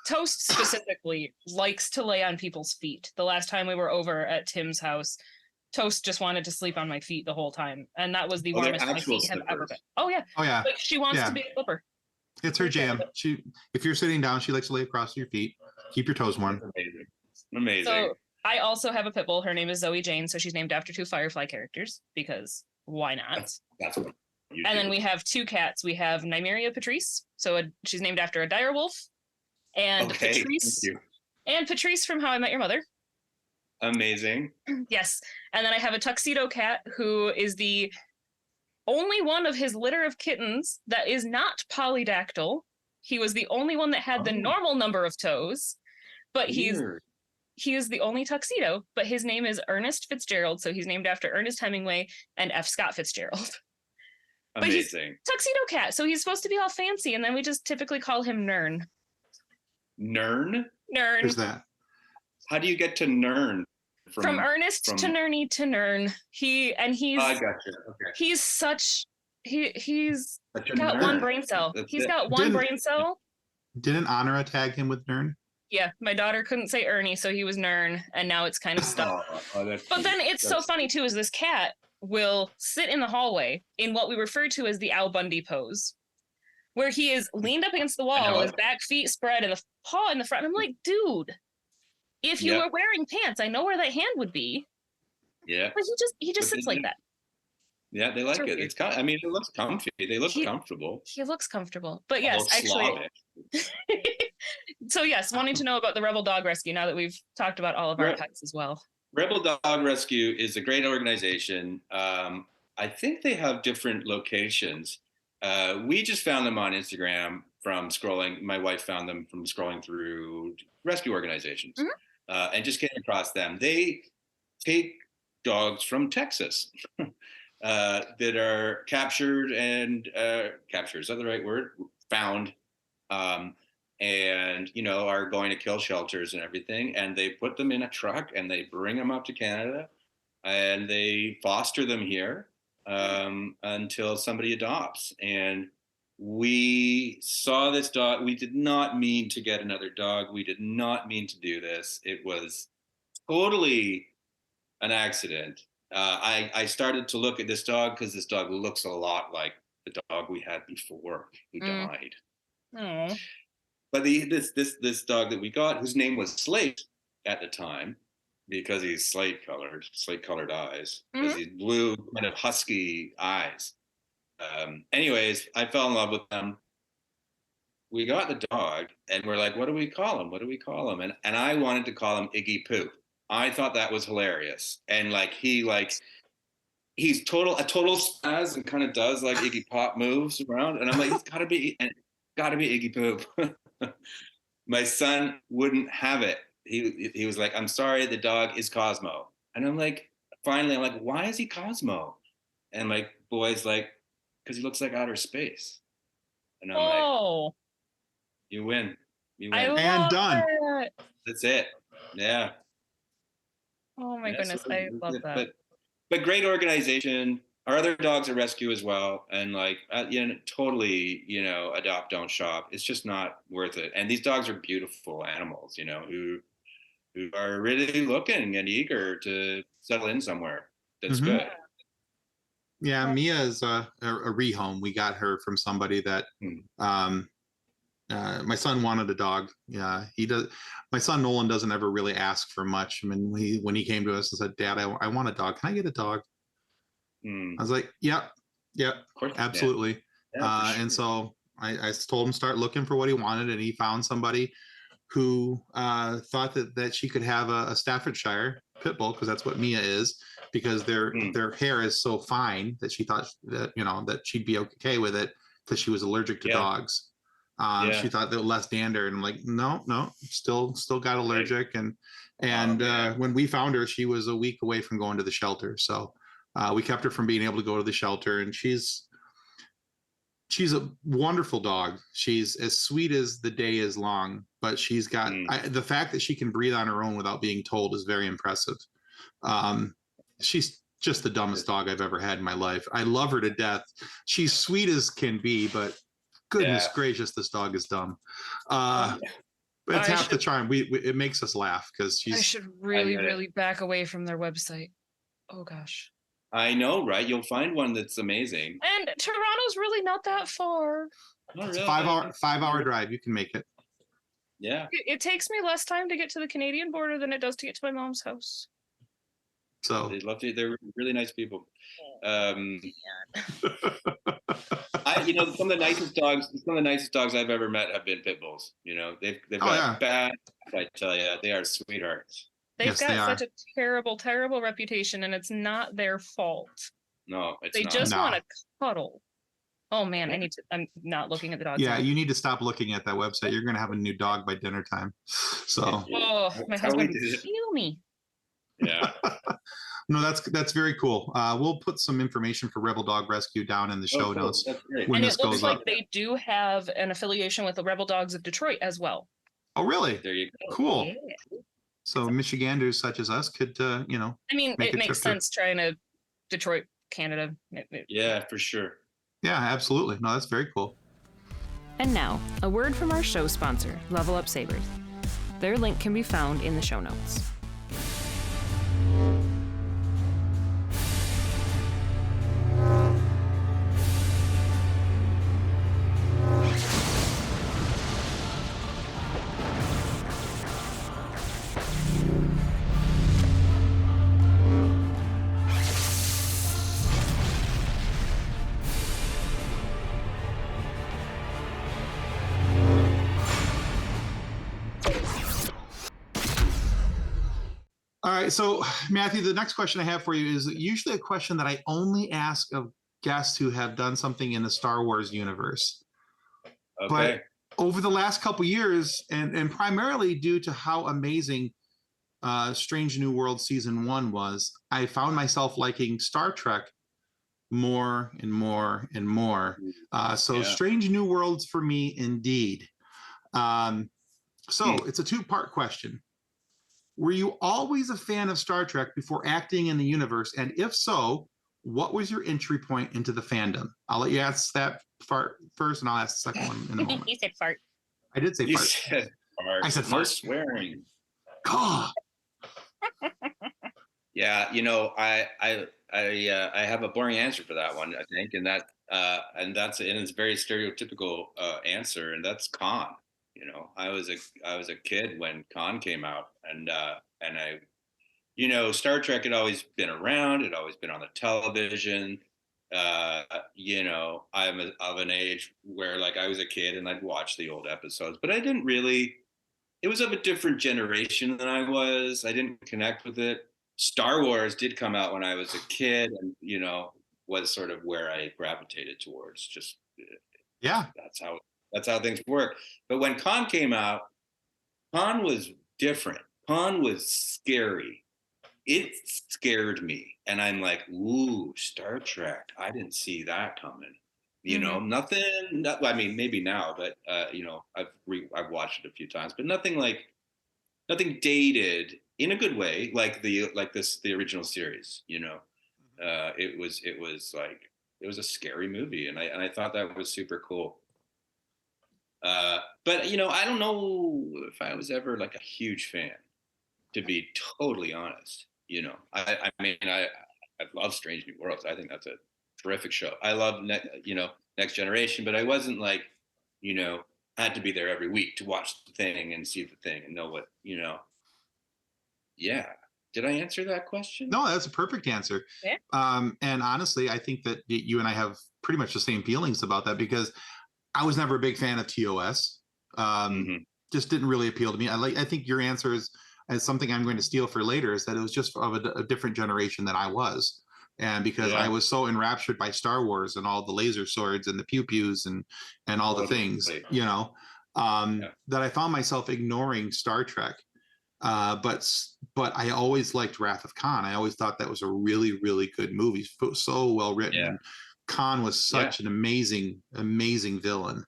Speaker 3: Toast specifically likes to lay on people's feet. The last time we were over at Tim's house, Toast just wanted to sleep on my feet the whole time, and that was the
Speaker 1: Oh, they're
Speaker 3: warmest my
Speaker 1: actual
Speaker 3: feet have ever
Speaker 1: slippers.
Speaker 3: been. Oh yeah,
Speaker 2: Oh yeah,
Speaker 3: like she wants
Speaker 2: Yeah.
Speaker 3: to be a flipper.
Speaker 2: it's her jam. If you're sitting down, she likes to lay across your feet, keep your toes warm.
Speaker 1: That's amazing. Amazing.
Speaker 3: So I also have a pit bull. Her name is Zoe Jane, so she's named after 2 Firefly characters because why not?
Speaker 1: That's what you
Speaker 3: And
Speaker 1: do.
Speaker 3: then we have 2 cats. We have Nymeria Patrice, so she's named after a dire wolf, and
Speaker 1: Okay, thank
Speaker 3: Patrice
Speaker 1: you.
Speaker 3: and Patrice from How I Met Your Mother.
Speaker 1: Amazing.
Speaker 3: Yes. And then I have a tuxedo cat who is the only one of his litter of kittens that is not polydactyl. He was the only one that had the
Speaker 1: Oh.
Speaker 3: normal number of toes, but
Speaker 1: Weird.
Speaker 3: he is the only tuxedo, but his name is Ernest Fitzgerald, so he's named after Ernest Hemingway and F. Scott Fitzgerald. But he's
Speaker 1: Amazing.
Speaker 3: tuxedo cat, so he's supposed to be all fancy, and then we just typically call him Nern.
Speaker 1: Nern?
Speaker 3: Nern.
Speaker 2: There's that.
Speaker 1: How do you get to Nern?
Speaker 3: From Ernest to
Speaker 1: from-
Speaker 3: Nerny to Nern. He's
Speaker 1: I gotcha. Okay.
Speaker 3: he's such he's
Speaker 1: But you're
Speaker 3: got
Speaker 1: Nern.
Speaker 3: one brain cell.
Speaker 1: That's
Speaker 3: He's
Speaker 1: it.
Speaker 3: got one
Speaker 2: Didn't-
Speaker 3: brain cell.
Speaker 2: Didn't Honora tag him with Nern?
Speaker 3: Yeah, my daughter couldn't say Ernie, so he was Nern, and now it's kind of stuck.
Speaker 1: That's
Speaker 3: But
Speaker 1: cute.
Speaker 3: then it's so
Speaker 1: That's-
Speaker 3: funny too, is this cat will sit in the hallway in what we refer to as the Al Bundy pose, where he is leaned up against the
Speaker 1: know
Speaker 3: wall,
Speaker 1: it.
Speaker 3: his back feet spread, and the paw in the front. And I'm like, dude, if you
Speaker 1: Yeah.
Speaker 3: were wearing pants, I know where that hand would be.
Speaker 1: Yeah.
Speaker 3: But he just
Speaker 1: But
Speaker 3: sits
Speaker 1: then-
Speaker 3: like that.
Speaker 1: Yeah, they like
Speaker 3: It's
Speaker 1: it.
Speaker 3: weird.
Speaker 1: It's kind. I mean, it looks comfy. They look
Speaker 3: He-
Speaker 1: comfortable.
Speaker 3: He looks comfortable. But yes,
Speaker 1: Although
Speaker 3: actually.
Speaker 1: Slavic.
Speaker 3: So yes, wanting to know about the Rebel Dog Rescue now that we've talked about all of our
Speaker 1: Right.
Speaker 3: pets as well.
Speaker 1: Rebel Dog Rescue is a great organization. I think they have different locations. We just found them on Instagram from scrolling. My wife found them from scrolling through rescue organizations
Speaker 3: Mhm.
Speaker 1: and just came across them. They take dogs from Texas that are captured and captured, is that the right word? Found. And are going to kill shelters and everything, and they put them in a truck and they bring them up to Canada and they foster them here until somebody adopts. And we saw this dog. We did not mean to get another dog. We did not mean to do this. It was totally an accident. I started to look at this dog because this dog looks a lot like the dog we had before who died.
Speaker 3: Oh.
Speaker 1: But this dog that we got, whose name was Slate at the time, because he's slate colored eyes, because he's blue, kind of husky eyes. Anyways, I fell in love with them. We got the dog, and we're like, what do we call him? What do we call him? And I wanted to call him Iggy Poop. I thought that was hilarious. And he's a total spaz and kind of does like Iggy Pop moves around. And I'm like, it's gotta be Iggy Poop. My son wouldn't have it. He was like, I'm sorry, the dog is Cosmo. And I'm like, why is he Cosmo? And my boy's like, because he looks like outer space. And I'm like,
Speaker 3: Oh,
Speaker 1: you win.
Speaker 3: I love
Speaker 2: And done.
Speaker 3: it.
Speaker 1: That's it. Yeah.
Speaker 3: Oh my
Speaker 1: Yeah,
Speaker 3: goodness,
Speaker 1: so
Speaker 3: I love that.
Speaker 1: But great organization. Our other dogs are rescue as well, and totally, adopt, don't shop. It's just not worth it. And these dogs are beautiful animals, who are really looking and eager to settle in somewhere that's
Speaker 2: Mhm.
Speaker 1: good.
Speaker 2: Yeah, Mia is a rehome. We got her from somebody that my son wanted a dog. Yeah, he does. My son Nolan doesn't ever really ask for much. I mean, when he came to us and said, "Dad, I want a dog. Can I get a dog?"
Speaker 1: Mm,
Speaker 2: I was like, "Yep,
Speaker 1: of course,
Speaker 2: absolutely."
Speaker 1: Yeah, for
Speaker 2: And
Speaker 1: sure.
Speaker 2: so I told him start looking for what he wanted, and he found somebody who thought that she could have a Staffordshire pit bull, because that's what Mia is, because their hair is so fine that she thought that that she'd be okay with it because she was allergic to
Speaker 1: Yeah.
Speaker 2: dogs. She thought that less dander, and I'm like, no, still got allergic. And when we found her, she was a week away from going to the shelter. So we kept her from being able to go to the shelter, and she's a wonderful dog. She's as sweet as the day is long, but she's got the fact that she can breathe on her own without being told is very impressive. She's just the dumbest dog I've ever had in my life. I love her to death. She's sweet as can be, but goodness gracious, this dog is dumb. It's half the charm. It makes us laugh because she's.
Speaker 3: I should really back away from their website. Oh gosh.
Speaker 1: I know, right? You'll find one that's amazing.
Speaker 3: And Toronto's really not that far.
Speaker 2: It's a 5-hour drive. You can make it.
Speaker 1: Yeah.
Speaker 3: It takes me less time to get to the Canadian border than it does to get to my mom's house.
Speaker 2: So
Speaker 1: they love to. They're really nice people. Some of the nicest dogs I've ever met have been pit bulls. They've got bad. I tell you, they are sweethearts.
Speaker 3: They've got such a terrible, terrible reputation, and it's not their fault.
Speaker 1: No, it's
Speaker 3: they
Speaker 1: not.
Speaker 3: just want to cuddle. Oh man, I'm not looking at the dogs.
Speaker 2: Yeah, you need to stop looking at that website. You're going to have a new dog by dinner time. So.
Speaker 3: Oh, my husband would kill me.
Speaker 1: Yeah.
Speaker 2: No, that's very cool. We'll put some information for Rebel Dog Rescue down in the show notes.
Speaker 3: When this goes up. They do have an affiliation with the Rebel Dogs of Detroit as well.
Speaker 2: Oh, really?
Speaker 1: There you go.
Speaker 2: Cool.
Speaker 3: Yeah.
Speaker 2: So Michiganders such as us could,
Speaker 3: I mean, it makes sense trying to Detroit, Canada.
Speaker 1: Yeah, for sure.
Speaker 2: Yeah, absolutely. No, that's very cool.
Speaker 4: And now, a word from our show sponsor, Level Up Sabers. Their link can be found in the show notes.
Speaker 2: All right, so Matthew, the next question I have for you is usually a question that I only ask of guests who have done something in the Star Wars universe.
Speaker 1: Okay.
Speaker 2: But over the last couple years, and primarily due to how amazing Strange New World Season 1 was, I found myself liking Star Trek more and more and more. Strange New Worlds for me, indeed. It's a two-part question. Were you always a fan of Star Trek before acting in the universe? And if so, what was your entry point into the fandom? I'll let you ask that part first, and I'll ask the second one in a moment.
Speaker 3: You said fart.
Speaker 2: I did say fart.
Speaker 1: Said fart.
Speaker 2: I said fart.
Speaker 1: No swearing.
Speaker 2: God.
Speaker 1: Yeah, I have a boring answer for that one, I think, and it's a very stereotypical answer, and that's Khan. I was a kid when Khan came out, and Star Trek had always been around. It always been on the television. I'm of an age where I was a kid and I'd watch the old episodes, but I didn't really. It was of a different generation than I was. I didn't connect with it. Star Wars did come out when I was a kid, and was sort of where I gravitated towards. Just that's how things work. But when Khan came out, Khan was different. Khan was scary. It scared me. And I'm like, ooh, Star Trek. I didn't see that coming. Nothing. I mean, maybe now, but I've watched it a few times, but nothing dated in a good way, like the original series. It was a scary movie, and I thought that was super cool. But I don't know if I was ever a huge fan, to be totally honest. I love Strange New Worlds. I think that's a terrific show. I love Next Generation, but I wasn't had to be there every week to watch the thing and see the thing and know what. Yeah. Did I answer that question?
Speaker 2: No, that's a perfect answer.
Speaker 3: Yeah.
Speaker 2: And honestly, I think that you and I have pretty much the same feelings about that, because I was never a big fan of TOS. Just didn't really appeal to me. I think your answer is something I'm going to steal for later, is that it was just of a different generation than I was. And because I was so enraptured by Star Wars and all the laser swords and the pew pews and all the things, you know, that I found myself ignoring Star Trek. But I always liked Wrath of Khan. I always thought that was a really, really good movie. So well written. Yeah. Khan was such an amazing villain.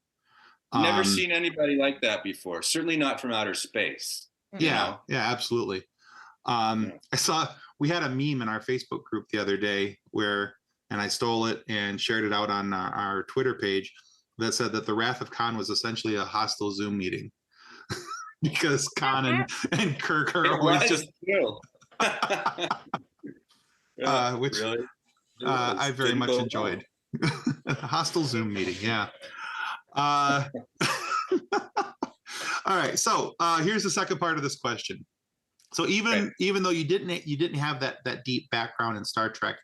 Speaker 1: Never seen anybody like that before. Certainly not from outer space.
Speaker 2: Yeah, absolutely. I saw we had a meme in our Facebook group the other day and I stole it and shared it out on our Twitter page that said that the Wrath of Khan was essentially a hostile Zoom meeting because Khan and Kirk are always just which really? I very much enjoyed. Hostile Zoom meeting, yeah. All right, so here's the second part of this question. So even though you didn't have that deep background in Star Trek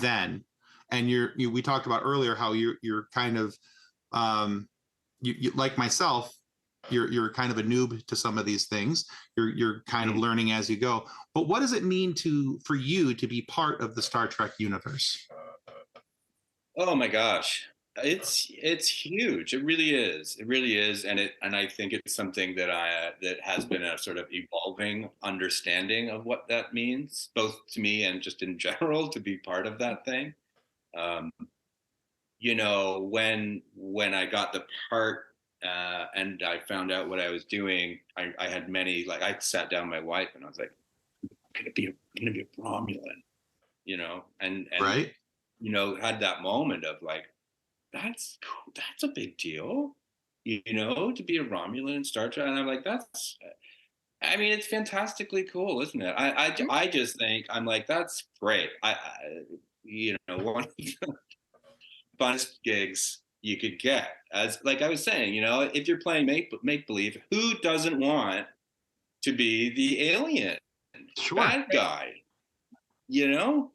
Speaker 2: then, and we talked about earlier how you're kind of you like myself, you're kind of a noob to some of these things. You're kind of learning as you go. But what does it mean for you to be part of the Star Trek universe?
Speaker 1: Oh my gosh. It's huge. It really is. It really is, and I think it's something that has been a sort of evolving understanding of what that means, both to me and just in general, to be part of that thing. You know, when I got the part and I found out what I was doing, I had many, like, I sat down with my wife and I was like, I'm gonna be a Romulan, you know, and
Speaker 2: right,
Speaker 1: you know, had that moment of like, that's cool. That's a big deal, you know, to be a Romulan in Star Trek. And I'm like, I mean, it's fantastically cool, isn't it? I just think, I'm like, that's great. You know, one of the funnest gigs you could get, as like I was saying, you know, if you're playing make believe, who doesn't want to be the alien bad guy, you know?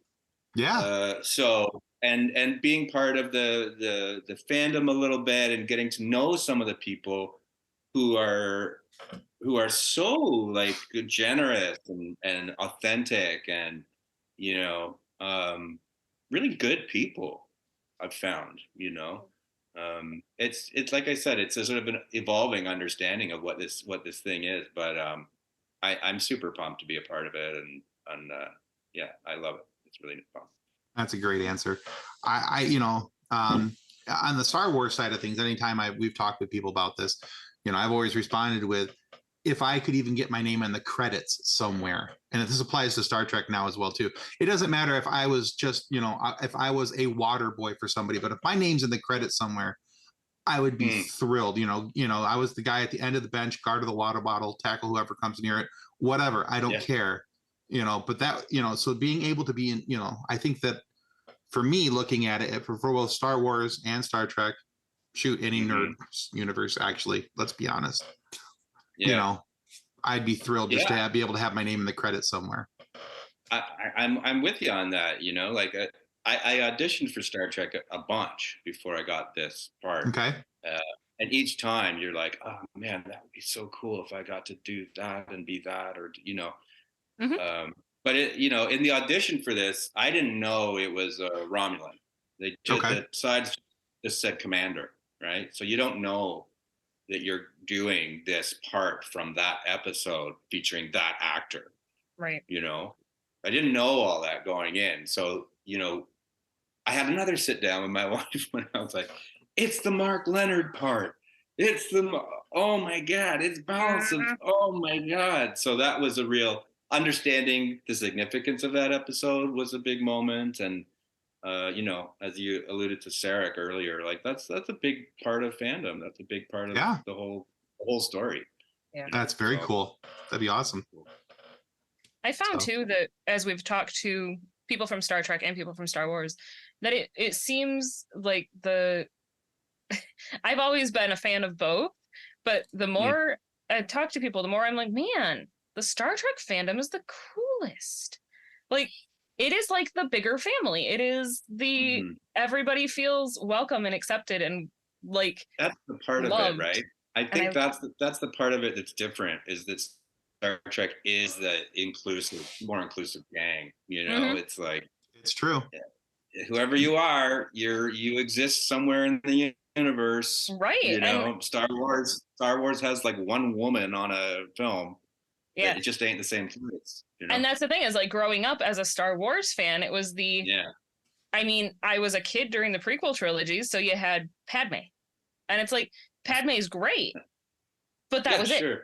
Speaker 2: Yeah.
Speaker 1: So and being part of the fandom a little bit and getting to know some of the people who are so like generous and authentic and, you know, really good people, I've found, you know. It's like I said, it's a sort of an evolving understanding of what this thing is, but I'm super pumped to be a part of it, and yeah, I love it. It's really fun.
Speaker 2: That's a great answer. I you know, on the Star Wars side of things, anytime we've talked with people about this, you know, I've always responded with, if I could even get my name in the credits somewhere, and this applies to Star Trek now as well too. It doesn't matter if I was just, you know, if I was a water boy for somebody, but if my name's in the credits somewhere, I would be thrilled. You know, I was the guy at the end of the bench, guard of the water bottle, tackle whoever comes near it, whatever. I don't care. You know, but that, you know, so being able to be in, you know, I think that for me, looking at it for both Star Wars and Star Trek, shoot, any nerd universe, actually, let's be honest. You know, I'd be thrilled just to be able to have my name in the credits somewhere.
Speaker 1: I'm with you on that. You know, like I auditioned for Star Trek a bunch before I got this part.
Speaker 2: Okay.
Speaker 1: And each time you're like, oh man, that would be so cool if I got to do that and be that, or, you know. But it, you know, in the audition for this, I didn't know it was a Romulan. They just the sides just said Commander, right? So you don't know that you're doing this part from that episode featuring that actor,
Speaker 3: right?
Speaker 1: You know, I didn't know all that going in. So, you know, I had another sit down with my wife when I was like, it's the Mark Leonard part. It's oh my God, it's balance of, oh my God. So that was a real understanding. The significance of that episode was a big moment. And, you know, as you alluded to Sarek earlier, like that's a big part of fandom. That's a big part of the whole story.
Speaker 3: Yeah,
Speaker 2: that's very cool. That'd be awesome.
Speaker 3: I found too that as we've talked to people from Star Trek and people from Star Wars, that it seems like I've always been a fan of both, but the more I talk to people, the more I'm like, man, the Star Trek fandom is the coolest. Like, it is like the bigger family. It is everybody feels welcome and accepted, and like
Speaker 1: that's the part loved. Of it, right? I think that's the part of it that's different, is that Star Trek is the more inclusive gang. You know, it's like
Speaker 2: It's true.
Speaker 1: Whoever you are, you exist somewhere in the universe.
Speaker 3: Right.
Speaker 1: You know, Star Wars has like one woman on a film.
Speaker 3: Yeah.
Speaker 1: It just ain't the same place. You know?
Speaker 3: And that's the thing is, like, growing up as a Star Wars fan, it was I mean, I was a kid during the prequel trilogies, so you had Padme. And it's like, Padme's great, but that was it.
Speaker 1: Sure.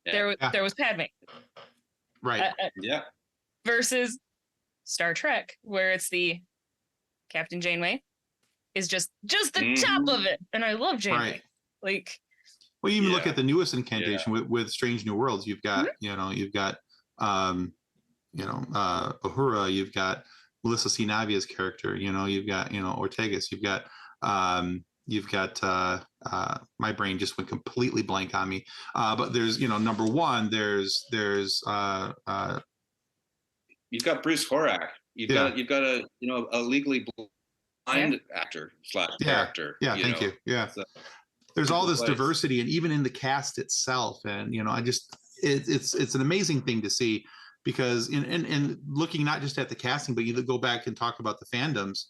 Speaker 1: Yeah.
Speaker 3: There was Padme.
Speaker 2: Right.
Speaker 1: Yeah.
Speaker 3: Versus Star Trek, where it's the Captain Janeway is just the top of it. And I love Janeway.
Speaker 2: Right.
Speaker 3: Like,
Speaker 2: well, you even look at the newest incantation with Strange New Worlds. You've got, you've got, Uhura. You've got Melissa C. Navia's character. You've got, Ortegas. You've got my brain just went completely blank on me. But there's, number one, there's
Speaker 1: you've got Bruce Horak. You've got a a legally blind actor / character.
Speaker 2: Yeah, thank you. Yeah. So, there's all this diversity, and even in the cast itself, and it's an amazing thing to see, because in looking not just at the casting, but you go back and talk about the fandoms,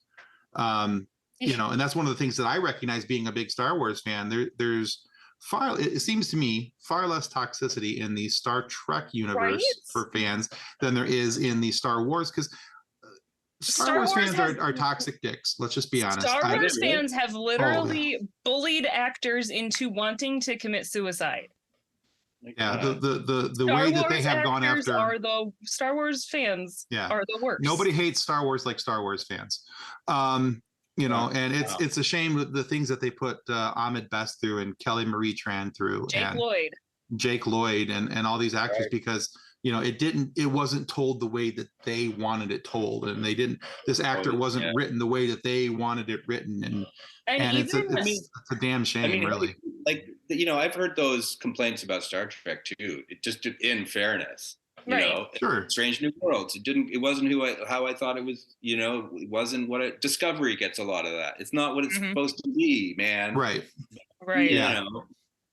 Speaker 2: and that's one of the things that I recognize being a big Star Wars fan. There's it seems to me far less toxicity in the Star Trek universe for fans than there is in the Star Wars, because Star Wars fans are toxic dicks. Let's just be honest.
Speaker 3: Star Wars fans have literally bullied actors into wanting to commit suicide.
Speaker 2: Yeah, the way that they have gone after
Speaker 3: are the Star Wars fans are the worst.
Speaker 2: Nobody hates Star Wars like Star Wars fans. And it's a shame the things that they put Ahmed Best through and Kelly Marie Tran through, Jake Lloyd and all these actors, because it wasn't told the way that they wanted it told, and this actor wasn't written the way that they wanted it written, and it's a damn shame, really.
Speaker 1: Like I've heard those complaints about Star Trek too. It just, in fairness,
Speaker 2: sure.
Speaker 1: Strange New Worlds. It wasn't how I thought it was. It wasn't what Discovery gets a lot of that. It's not what it's supposed to be, man.
Speaker 2: Right.
Speaker 1: Yeah.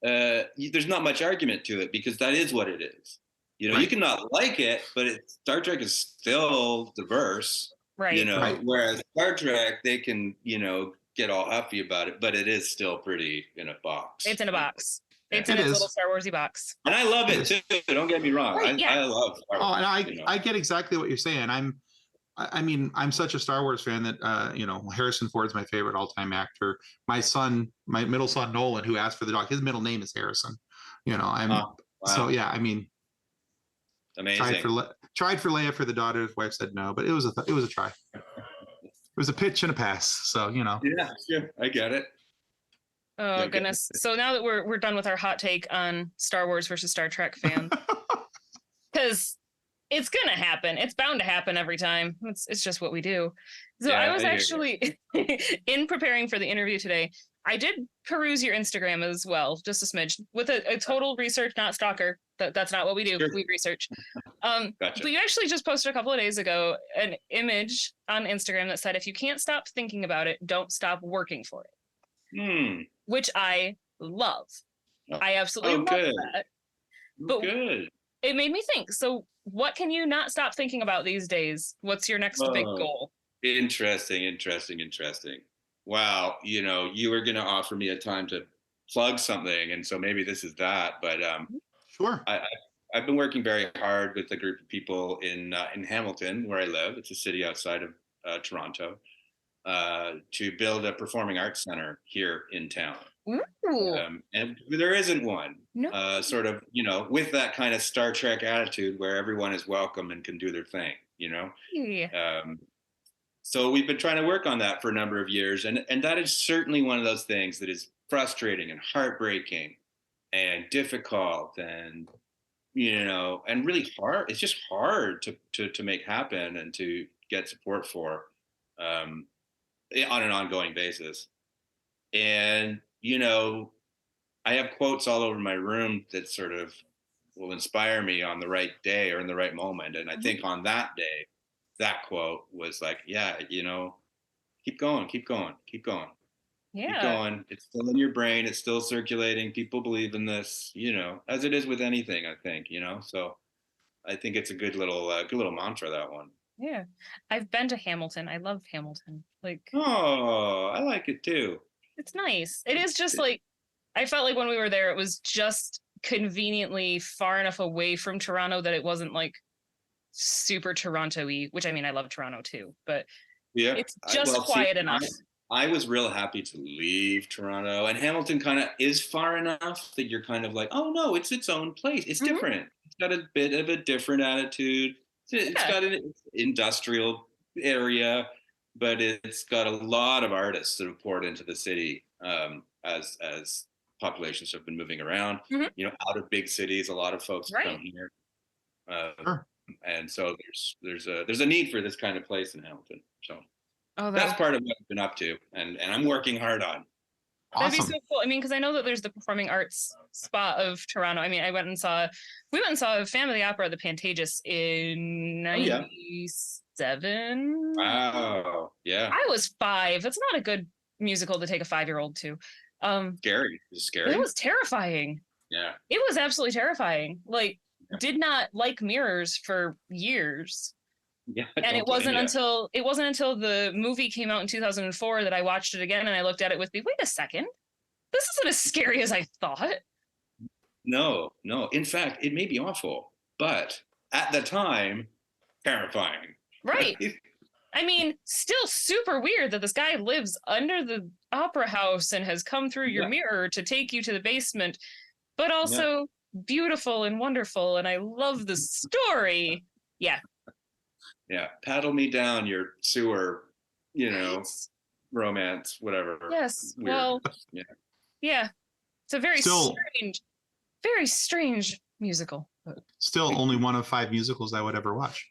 Speaker 1: There's not much argument to it, because that is what it is. You can not like it, but Star Trek is still diverse.
Speaker 3: Right.
Speaker 1: Whereas Star Trek, they can, get all huffy about it, but it is still pretty in a box.
Speaker 3: It's in a box. It's in its little Star Warsy box.
Speaker 1: And I love it too. Don't get me wrong. I love Star Wars.
Speaker 2: And I get exactly what you're saying. I'm such a Star Wars fan that Harrison Ford's my favorite all-time actor. My middle son Nolan, who asked for the dog, his middle name is Harrison.
Speaker 1: Wow.
Speaker 2: So yeah,
Speaker 1: Amazing.
Speaker 2: Tried for Leia for the daughter. His wife said no, but it was a try. It was a pitch and a pass. So
Speaker 1: Yeah, sure. I get it.
Speaker 3: Oh goodness! So now that we're done with our hot take on Star Wars versus Star Trek fans, because it's gonna happen. It's bound to happen every time. It's just what we do. So I was actually in preparing for the interview today. I did peruse your Instagram as well, just a smidge, with a total research, not stalker. That's not what we do. Sure. We research.
Speaker 1: Gotcha.
Speaker 3: But you actually just posted a couple of days ago an image on Instagram that said, if you can't stop thinking about it, don't stop working for it. Which I love. I absolutely love that. But it made me think. So what can you not stop thinking about these days? What's your next big goal?
Speaker 1: Interesting. Wow, you were going to offer me a time to plug something, and so maybe this is that. But
Speaker 2: sure,
Speaker 1: I've been working very hard with a group of people in Hamilton, where I live. It's a city outside of Toronto, to build a performing arts center here in town. And there isn't one. No. Sort of, with that kind of Star Trek attitude, where everyone is welcome and can do their thing.
Speaker 3: Yeah.
Speaker 1: So we've been trying to work on that for a number of years. And that is certainly one of those things that is frustrating and heartbreaking and difficult and, and really hard. It's just hard to make happen and to get support for on an ongoing basis. And, I have quotes all over my room that sort of will inspire me on the right day or in the right moment. And I think on that day, that quote was like, keep going.
Speaker 3: Yeah.
Speaker 1: Keep going. It's still in your brain. It's still circulating. People believe in this, as it is with anything, I think, so I think it's a good little mantra, that one.
Speaker 3: Yeah. I've been to Hamilton. I love Hamilton. Like,
Speaker 1: Oh, I like it too.
Speaker 3: it's nice. It is just like, I felt like when we were there, it was just conveniently far enough away from Toronto that it wasn't like super Toronto-y, which I mean, I love Toronto too, but
Speaker 1: Yeah.
Speaker 3: it's just quiet enough.
Speaker 1: I was real happy to leave Toronto, and Hamilton kind of is far enough that you're kind of like, oh no, it's its own place. It's different. It's got a bit of a different attitude. It's got an industrial area, but it's got a lot of artists that have poured into the city as populations have been moving around. You know, out of big cities, a lot of folks come here, and so there's a need for this kind of place in Hamilton. So. That's part of what I've been up to, and I'm working hard on.
Speaker 3: That'd be so cool. I mean, because I know that there's the performing arts spot of Toronto. I mean, we went and saw Phantom of the Opera, the Pantages in '97.
Speaker 1: Wow, yeah.
Speaker 3: I was 5. That's not a good musical to take a 5-year-old to.
Speaker 1: Scary. It was scary.
Speaker 3: It was terrifying.
Speaker 1: Yeah. It
Speaker 3: was absolutely terrifying. Like, did not like mirrors for years.
Speaker 1: Yeah,
Speaker 3: and it wasn't until the movie came out in 2004 that I watched it again, and I looked at it with me. Wait a second, this isn't as scary as I thought.
Speaker 1: No. In fact, it may be awful, but at the time, terrifying.
Speaker 3: Right. I mean, still super weird that this guy lives under the opera house and has come through your mirror to take you to the basement, but also beautiful and wonderful, and I love the story. Yeah.
Speaker 1: Yeah, paddle me down your sewer, romance, whatever.
Speaker 3: Yes,
Speaker 1: weird.
Speaker 3: Well, yeah. It's a very strange musical.
Speaker 2: Still only one of 5 musicals I would ever watch.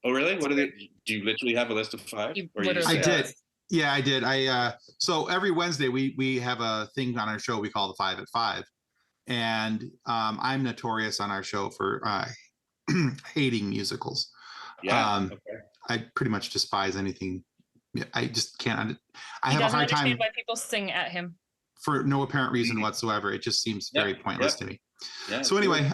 Speaker 1: Oh, really? What are they? Do you literally have a list of 5?
Speaker 2: I did. Yeah, I did. So every Wednesday we have a thing on our show we call the 5 at 5, and I'm notorious on our show for hating musicals.
Speaker 1: Yeah.
Speaker 2: I pretty much despise anything. I just can't. I
Speaker 3: have
Speaker 2: a hard time.
Speaker 3: Why people sing at him
Speaker 2: for no apparent reason whatsoever. It just seems very pointless to me.
Speaker 1: Yeah,
Speaker 2: so anyway,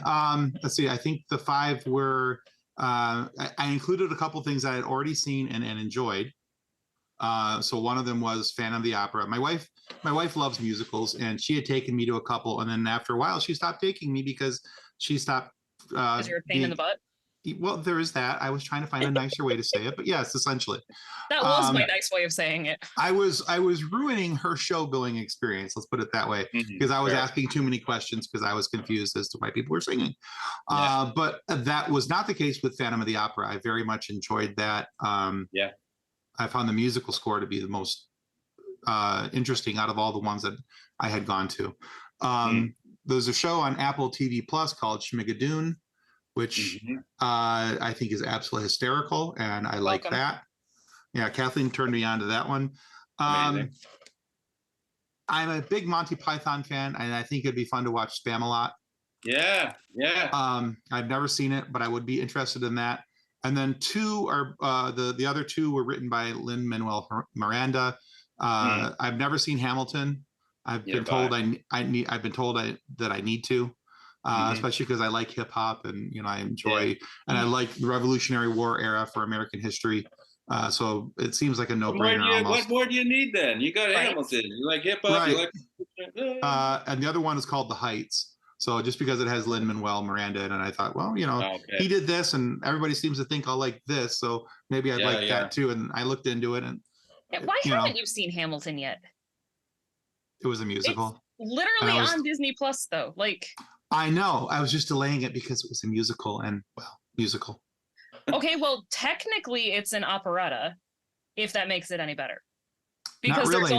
Speaker 2: let's see. I think the 5 were. I included a couple things I had already seen and enjoyed. So one of them was Phantom of the Opera. My wife loves musicals, and she had taken me to a couple, and then after a while, she stopped taking me because she stopped.
Speaker 3: Because you're a pain in the butt.
Speaker 2: Well, there is that. I was trying to find a nicer way to say it, but yes, essentially.
Speaker 3: That was my nice way of saying it.
Speaker 2: I was ruining her show billing experience. Let's put it that way, because I was asking too many questions because I was confused as to why people were singing. But that was not the case with Phantom of the Opera. I very much enjoyed that. I found the musical score to be the most interesting out of all the ones that I had gone to. There's a show on Apple TV Plus called Schmigadoon, which I think is absolutely hysterical, and I like that. Yeah, Kathleen turned me on to that one. I'm a big Monty Python fan, and I think it'd be fun to watch Spam-A-Lot.
Speaker 1: Yeah.
Speaker 2: I've never seen it, but I would be interested in that. And then 2 are the other 2 were written by Lin-Manuel Miranda. I've never seen Hamilton. I've been told that I need to. Especially because I like hip hop and I enjoy and I like the Revolutionary War era for American history. So it seems like a no-brainer.
Speaker 1: What more do you need then? You got Hamilton. You like hip hop. You like.
Speaker 2: And the other one is called The Heights. So just because it has Lin-Manuel Miranda in it, I thought, well, he did this, and everybody seems to think I'll like this, so maybe I'd like that too. And I looked into it, and
Speaker 3: why haven't you seen Hamilton yet?
Speaker 2: It was a musical.
Speaker 3: It's literally on Disney Plus, though. Like.
Speaker 2: I know. I was just delaying it because it was a musical, and musical.
Speaker 3: Okay, well, technically it's an operetta, if that makes it any better. Because there's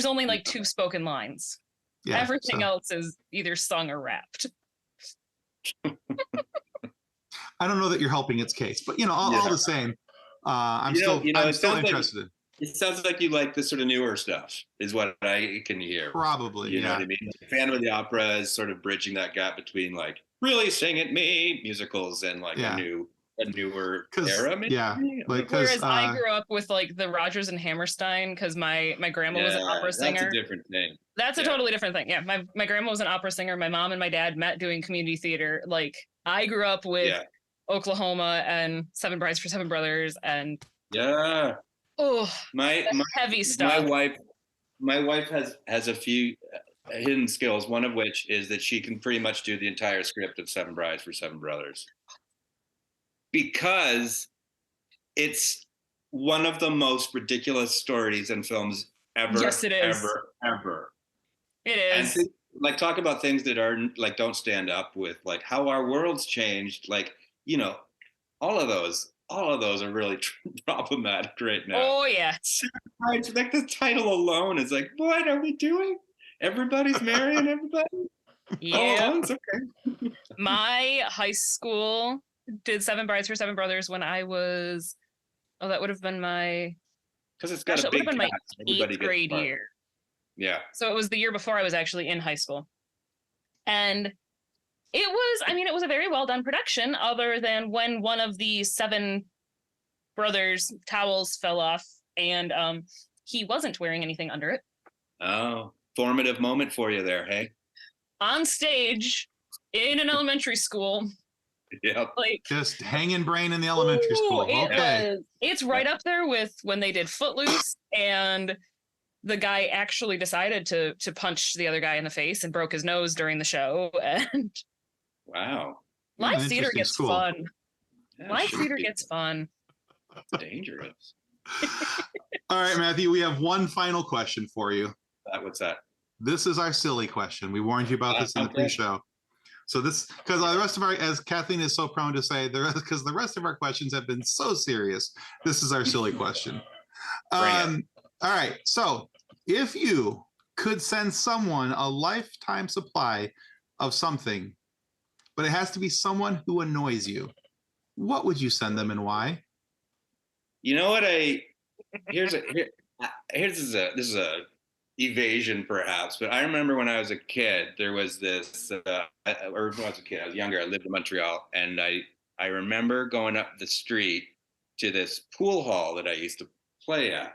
Speaker 3: only like 2 spoken lines. Yeah, everything else is either sung or rapped.
Speaker 2: I don't know that you're helping its case, but all the same, I'm still interested in.
Speaker 1: It sounds like you like the sort of newer stuff, is what I can hear.
Speaker 2: Probably,
Speaker 1: you know what I mean? Phantom of the Opera is sort of bridging that gap between like really sing at me musicals and like a newer era. Maybe?
Speaker 2: Yeah,
Speaker 3: whereas I grew up with like the Rodgers and Hammerstein because my grandma was an opera singer.
Speaker 1: That's a different thing.
Speaker 3: That's a totally different thing. Yeah, my grandma was an opera singer. My mom and my dad met doing community theater. Like I grew up with Oklahoma and Seven Brides for Seven Brothers and
Speaker 1: Yeah. My
Speaker 3: heavy stuff.
Speaker 1: my wife has a few hidden skills. One of which is that she can pretty much do the entire script of Seven Brides for Seven Brothers, because it's one of the most ridiculous stories and films ever.
Speaker 3: Yes, it is.
Speaker 1: Ever.
Speaker 3: It is.
Speaker 1: And like, talk about things that are like don't stand up with like how our world's changed. Like, you know, all of those are really problematic right now.
Speaker 3: Oh yeah.
Speaker 1: Like the title alone is like, what are we doing? Everybody's marrying everybody.
Speaker 3: Yeah.
Speaker 1: Oh, it's okay.
Speaker 3: My high school did Seven Brides for Seven Brothers when I was, that would have been my,
Speaker 1: Because it's got a
Speaker 3: it would
Speaker 1: big
Speaker 3: have been my
Speaker 1: cast. Everybody
Speaker 3: 8th
Speaker 1: gets
Speaker 3: grade
Speaker 1: part.
Speaker 3: year.
Speaker 1: Yeah.
Speaker 3: So it was the year before I was actually in high school. And it was a very well done production, other than when one of the seven brothers' towels fell off and he wasn't wearing anything under it.
Speaker 1: Oh, formative moment for you there, hey?
Speaker 3: On stage in an elementary school.
Speaker 1: Yep.
Speaker 3: Like,
Speaker 2: just hanging brain in the elementary school. Okay.
Speaker 3: It's right up there with when they did Footloose and the guy actually decided to punch the other guy in the face and broke his nose during the show. And
Speaker 1: wow.
Speaker 3: Live theater
Speaker 2: interesting
Speaker 3: gets
Speaker 2: school.
Speaker 3: fun.
Speaker 1: Yeah,
Speaker 3: Live
Speaker 1: sure.
Speaker 3: theater gets fun.
Speaker 1: Dangerous.
Speaker 2: All right, Matthew, we have one final question for you.
Speaker 1: What's that?
Speaker 2: This is our silly question. We warned you about this in the
Speaker 1: Okay.
Speaker 2: pre-show. So this, because the rest of our, as Kathleen is so prone to say, because the rest of our questions have been so serious, this is our silly question.
Speaker 1: Bring it.
Speaker 2: All right. So if you could send someone a lifetime supply of something, but it has to be someone who annoys you, what would you send them and why?
Speaker 1: You know what? This is a evasion perhaps, but I remember when I was a kid, there was this, or when I was a kid, I was younger, I lived in Montreal, and I remember going up the street to this pool hall that I used to play at.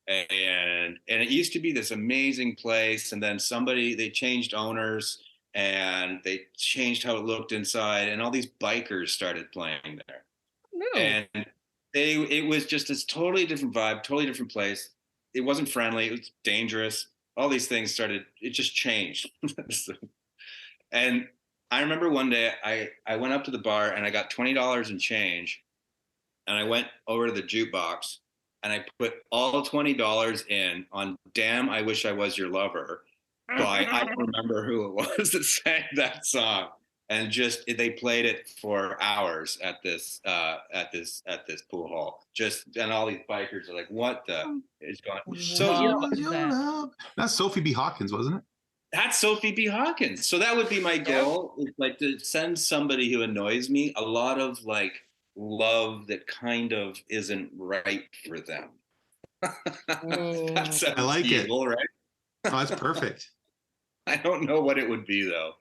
Speaker 1: And it used to be this amazing place, and then they changed owners, and they changed how it looked inside, and all these bikers started playing there.
Speaker 3: Ooh.
Speaker 1: And it was just this totally different vibe, totally different place. It wasn't friendly, it was dangerous. All these things it just changed. And I remember one day I went up to the bar and I got $20 in change, and I went over to the jukebox and I put all $20 in on "Damn, I Wish I Was Your Lover" by, I don't remember who it was that sang that song. And they played it for hours at this pool hall. And all these bikers are like, "What the is going on?" So
Speaker 2: That's Sophie B. Hawkins, wasn't it?
Speaker 1: that's Sophie B. Hawkins. So that would be my goal, is like to send somebody who annoys me a lot of like love that kind of isn't right for them. That sounds
Speaker 2: I like
Speaker 1: evil, right?
Speaker 2: Oh, that's perfect.
Speaker 1: I don't know what it would be though.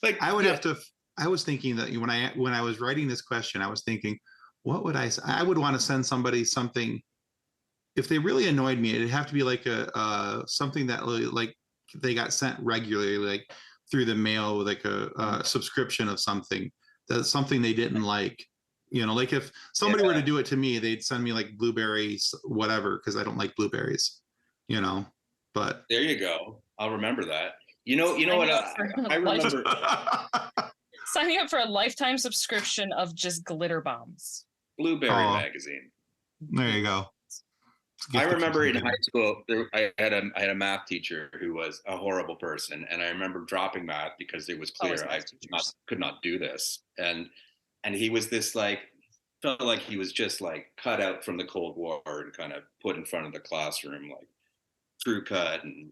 Speaker 1: Like
Speaker 2: I would have to. I was thinking that when I was writing this question, I was thinking, what would I would want to send somebody something. If they really annoyed me, it'd have to be like a something that like they got sent regularly, like through the mail, like a subscription of something. That's something they didn't like. You know, like if somebody were to do it to me, they'd send me like blueberries, whatever, because I don't like blueberries. You know, but
Speaker 1: there you go. I'll remember that. You know what? I remember.
Speaker 3: Signing up for a lifetime subscription of just glitter bombs.
Speaker 1: Blueberry magazine.
Speaker 2: There you go.
Speaker 1: I remember in high school, I had a math teacher who was a horrible person, and I remember dropping math because it was clear I could not do this. And he was this like, felt like he was just like cut out from the Cold War and kind of put in front of the classroom, like screw cut and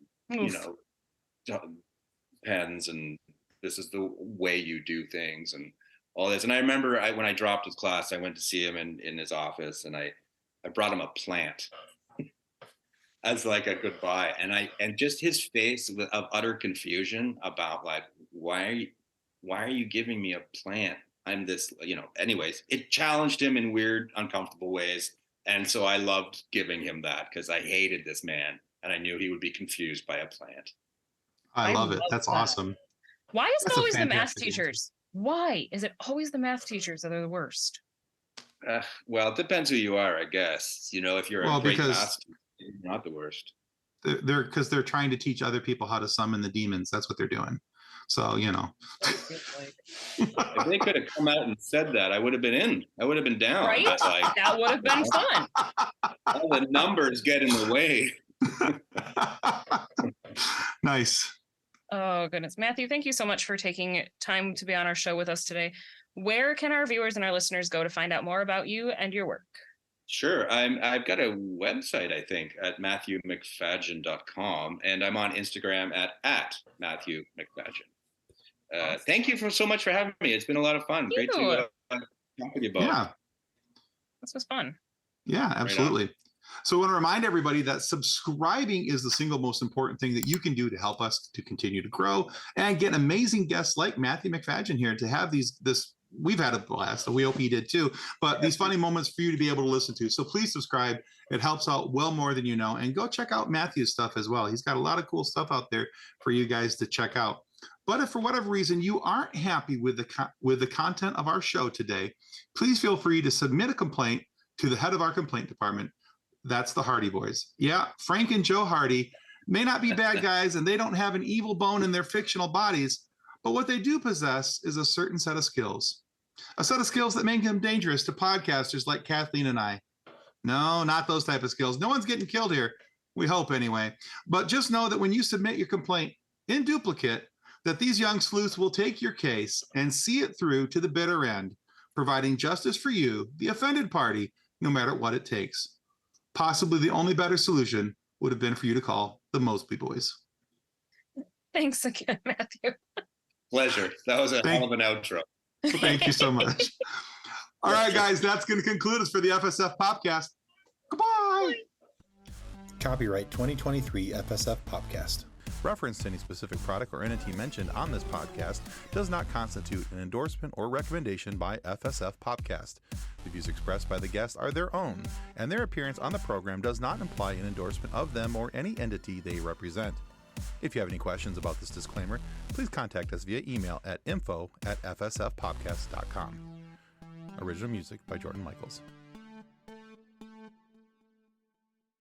Speaker 1: pens, and this is the way you do things and all this. And I remember when I dropped his class, I went to see him in his office, and I brought him a plant as like a goodbye. And just his face of utter confusion about like, why are you giving me a plant? I'm this, anyways, it challenged him in weird, uncomfortable ways. And so I loved giving him that because I hated this man and I knew he would be confused by a plant.
Speaker 2: I love it. That's awesome.
Speaker 3: Why is it
Speaker 2: That's a
Speaker 3: always the math
Speaker 2: fantastic
Speaker 3: teachers? Why is it always the math teachers that are the worst?
Speaker 1: Well, it depends who you are, I guess. If you're a great master, you're not the worst.
Speaker 2: Because they're trying to teach other people how to summon the demons. That's what they're doing. So,
Speaker 1: If they could have come out and said that, I would have been in. I would have been down.
Speaker 3: Right?
Speaker 1: But
Speaker 3: That would have been fun.
Speaker 1: All the numbers get in the way.
Speaker 2: Nice.
Speaker 3: Oh, goodness. Matthew, thank you so much for taking time to be on our show with us today. Where can our viewers and our listeners go to find out more about you and your work?
Speaker 1: Sure. I've got a website, I think, at MatthewMacFadzean.com, and I'm on Instagram at Matthew MacFadzean. Thank you so much for having me. It's been a lot of fun. Great to talk with you both.
Speaker 2: Yeah.
Speaker 3: This was fun.
Speaker 2: Yeah, absolutely. So I want to remind everybody that subscribing is the single most important thing that you can do to help us to continue to grow and get amazing guests like Matthew MacFadzean here to have we've had a blast. We hope he did too, but these funny moments for you to be able to listen to. So please subscribe. It helps out well more than you know. And go check out Matthew's stuff as well. He's got a lot of cool stuff out there for you guys to check out. But if for whatever reason you aren't happy with the content of our show today, please feel free to submit a complaint to the head of our complaint department. That's the Hardy Boys. Yeah, Frank and Joe Hardy may not be bad guys and they don't have an evil bone in their fictional bodies, but what they do possess is a certain set of skills. A set of skills that make them dangerous to podcasters like Kathleen and I. No, not those type of skills. No one's getting killed here. We hope anyway. But just know that when you submit your complaint in duplicate, that these young sleuths will take your case and see it through to the bitter end, providing justice for you, the offended party, no matter what it takes. Possibly the only better solution would have been for you to call the Mosby Boys.
Speaker 3: Thanks again, Matthew.
Speaker 1: Pleasure. That was a hell of an outro.
Speaker 2: Thank you so much. All right, guys, that's going to conclude us for the FSF PopCast. Goodbye.
Speaker 5: Copyright 2023 FSF PopCast.
Speaker 6: Reference to any specific product or entity mentioned on this podcast does not constitute an endorsement or recommendation by FSF PopCast. The views expressed by the guests are their own, and their appearance on the program does not imply an endorsement of them or any entity they represent. If you have any questions about this disclaimer, please contact us via email at info@fsfpopcast.com. Original music by Jordan Michaels.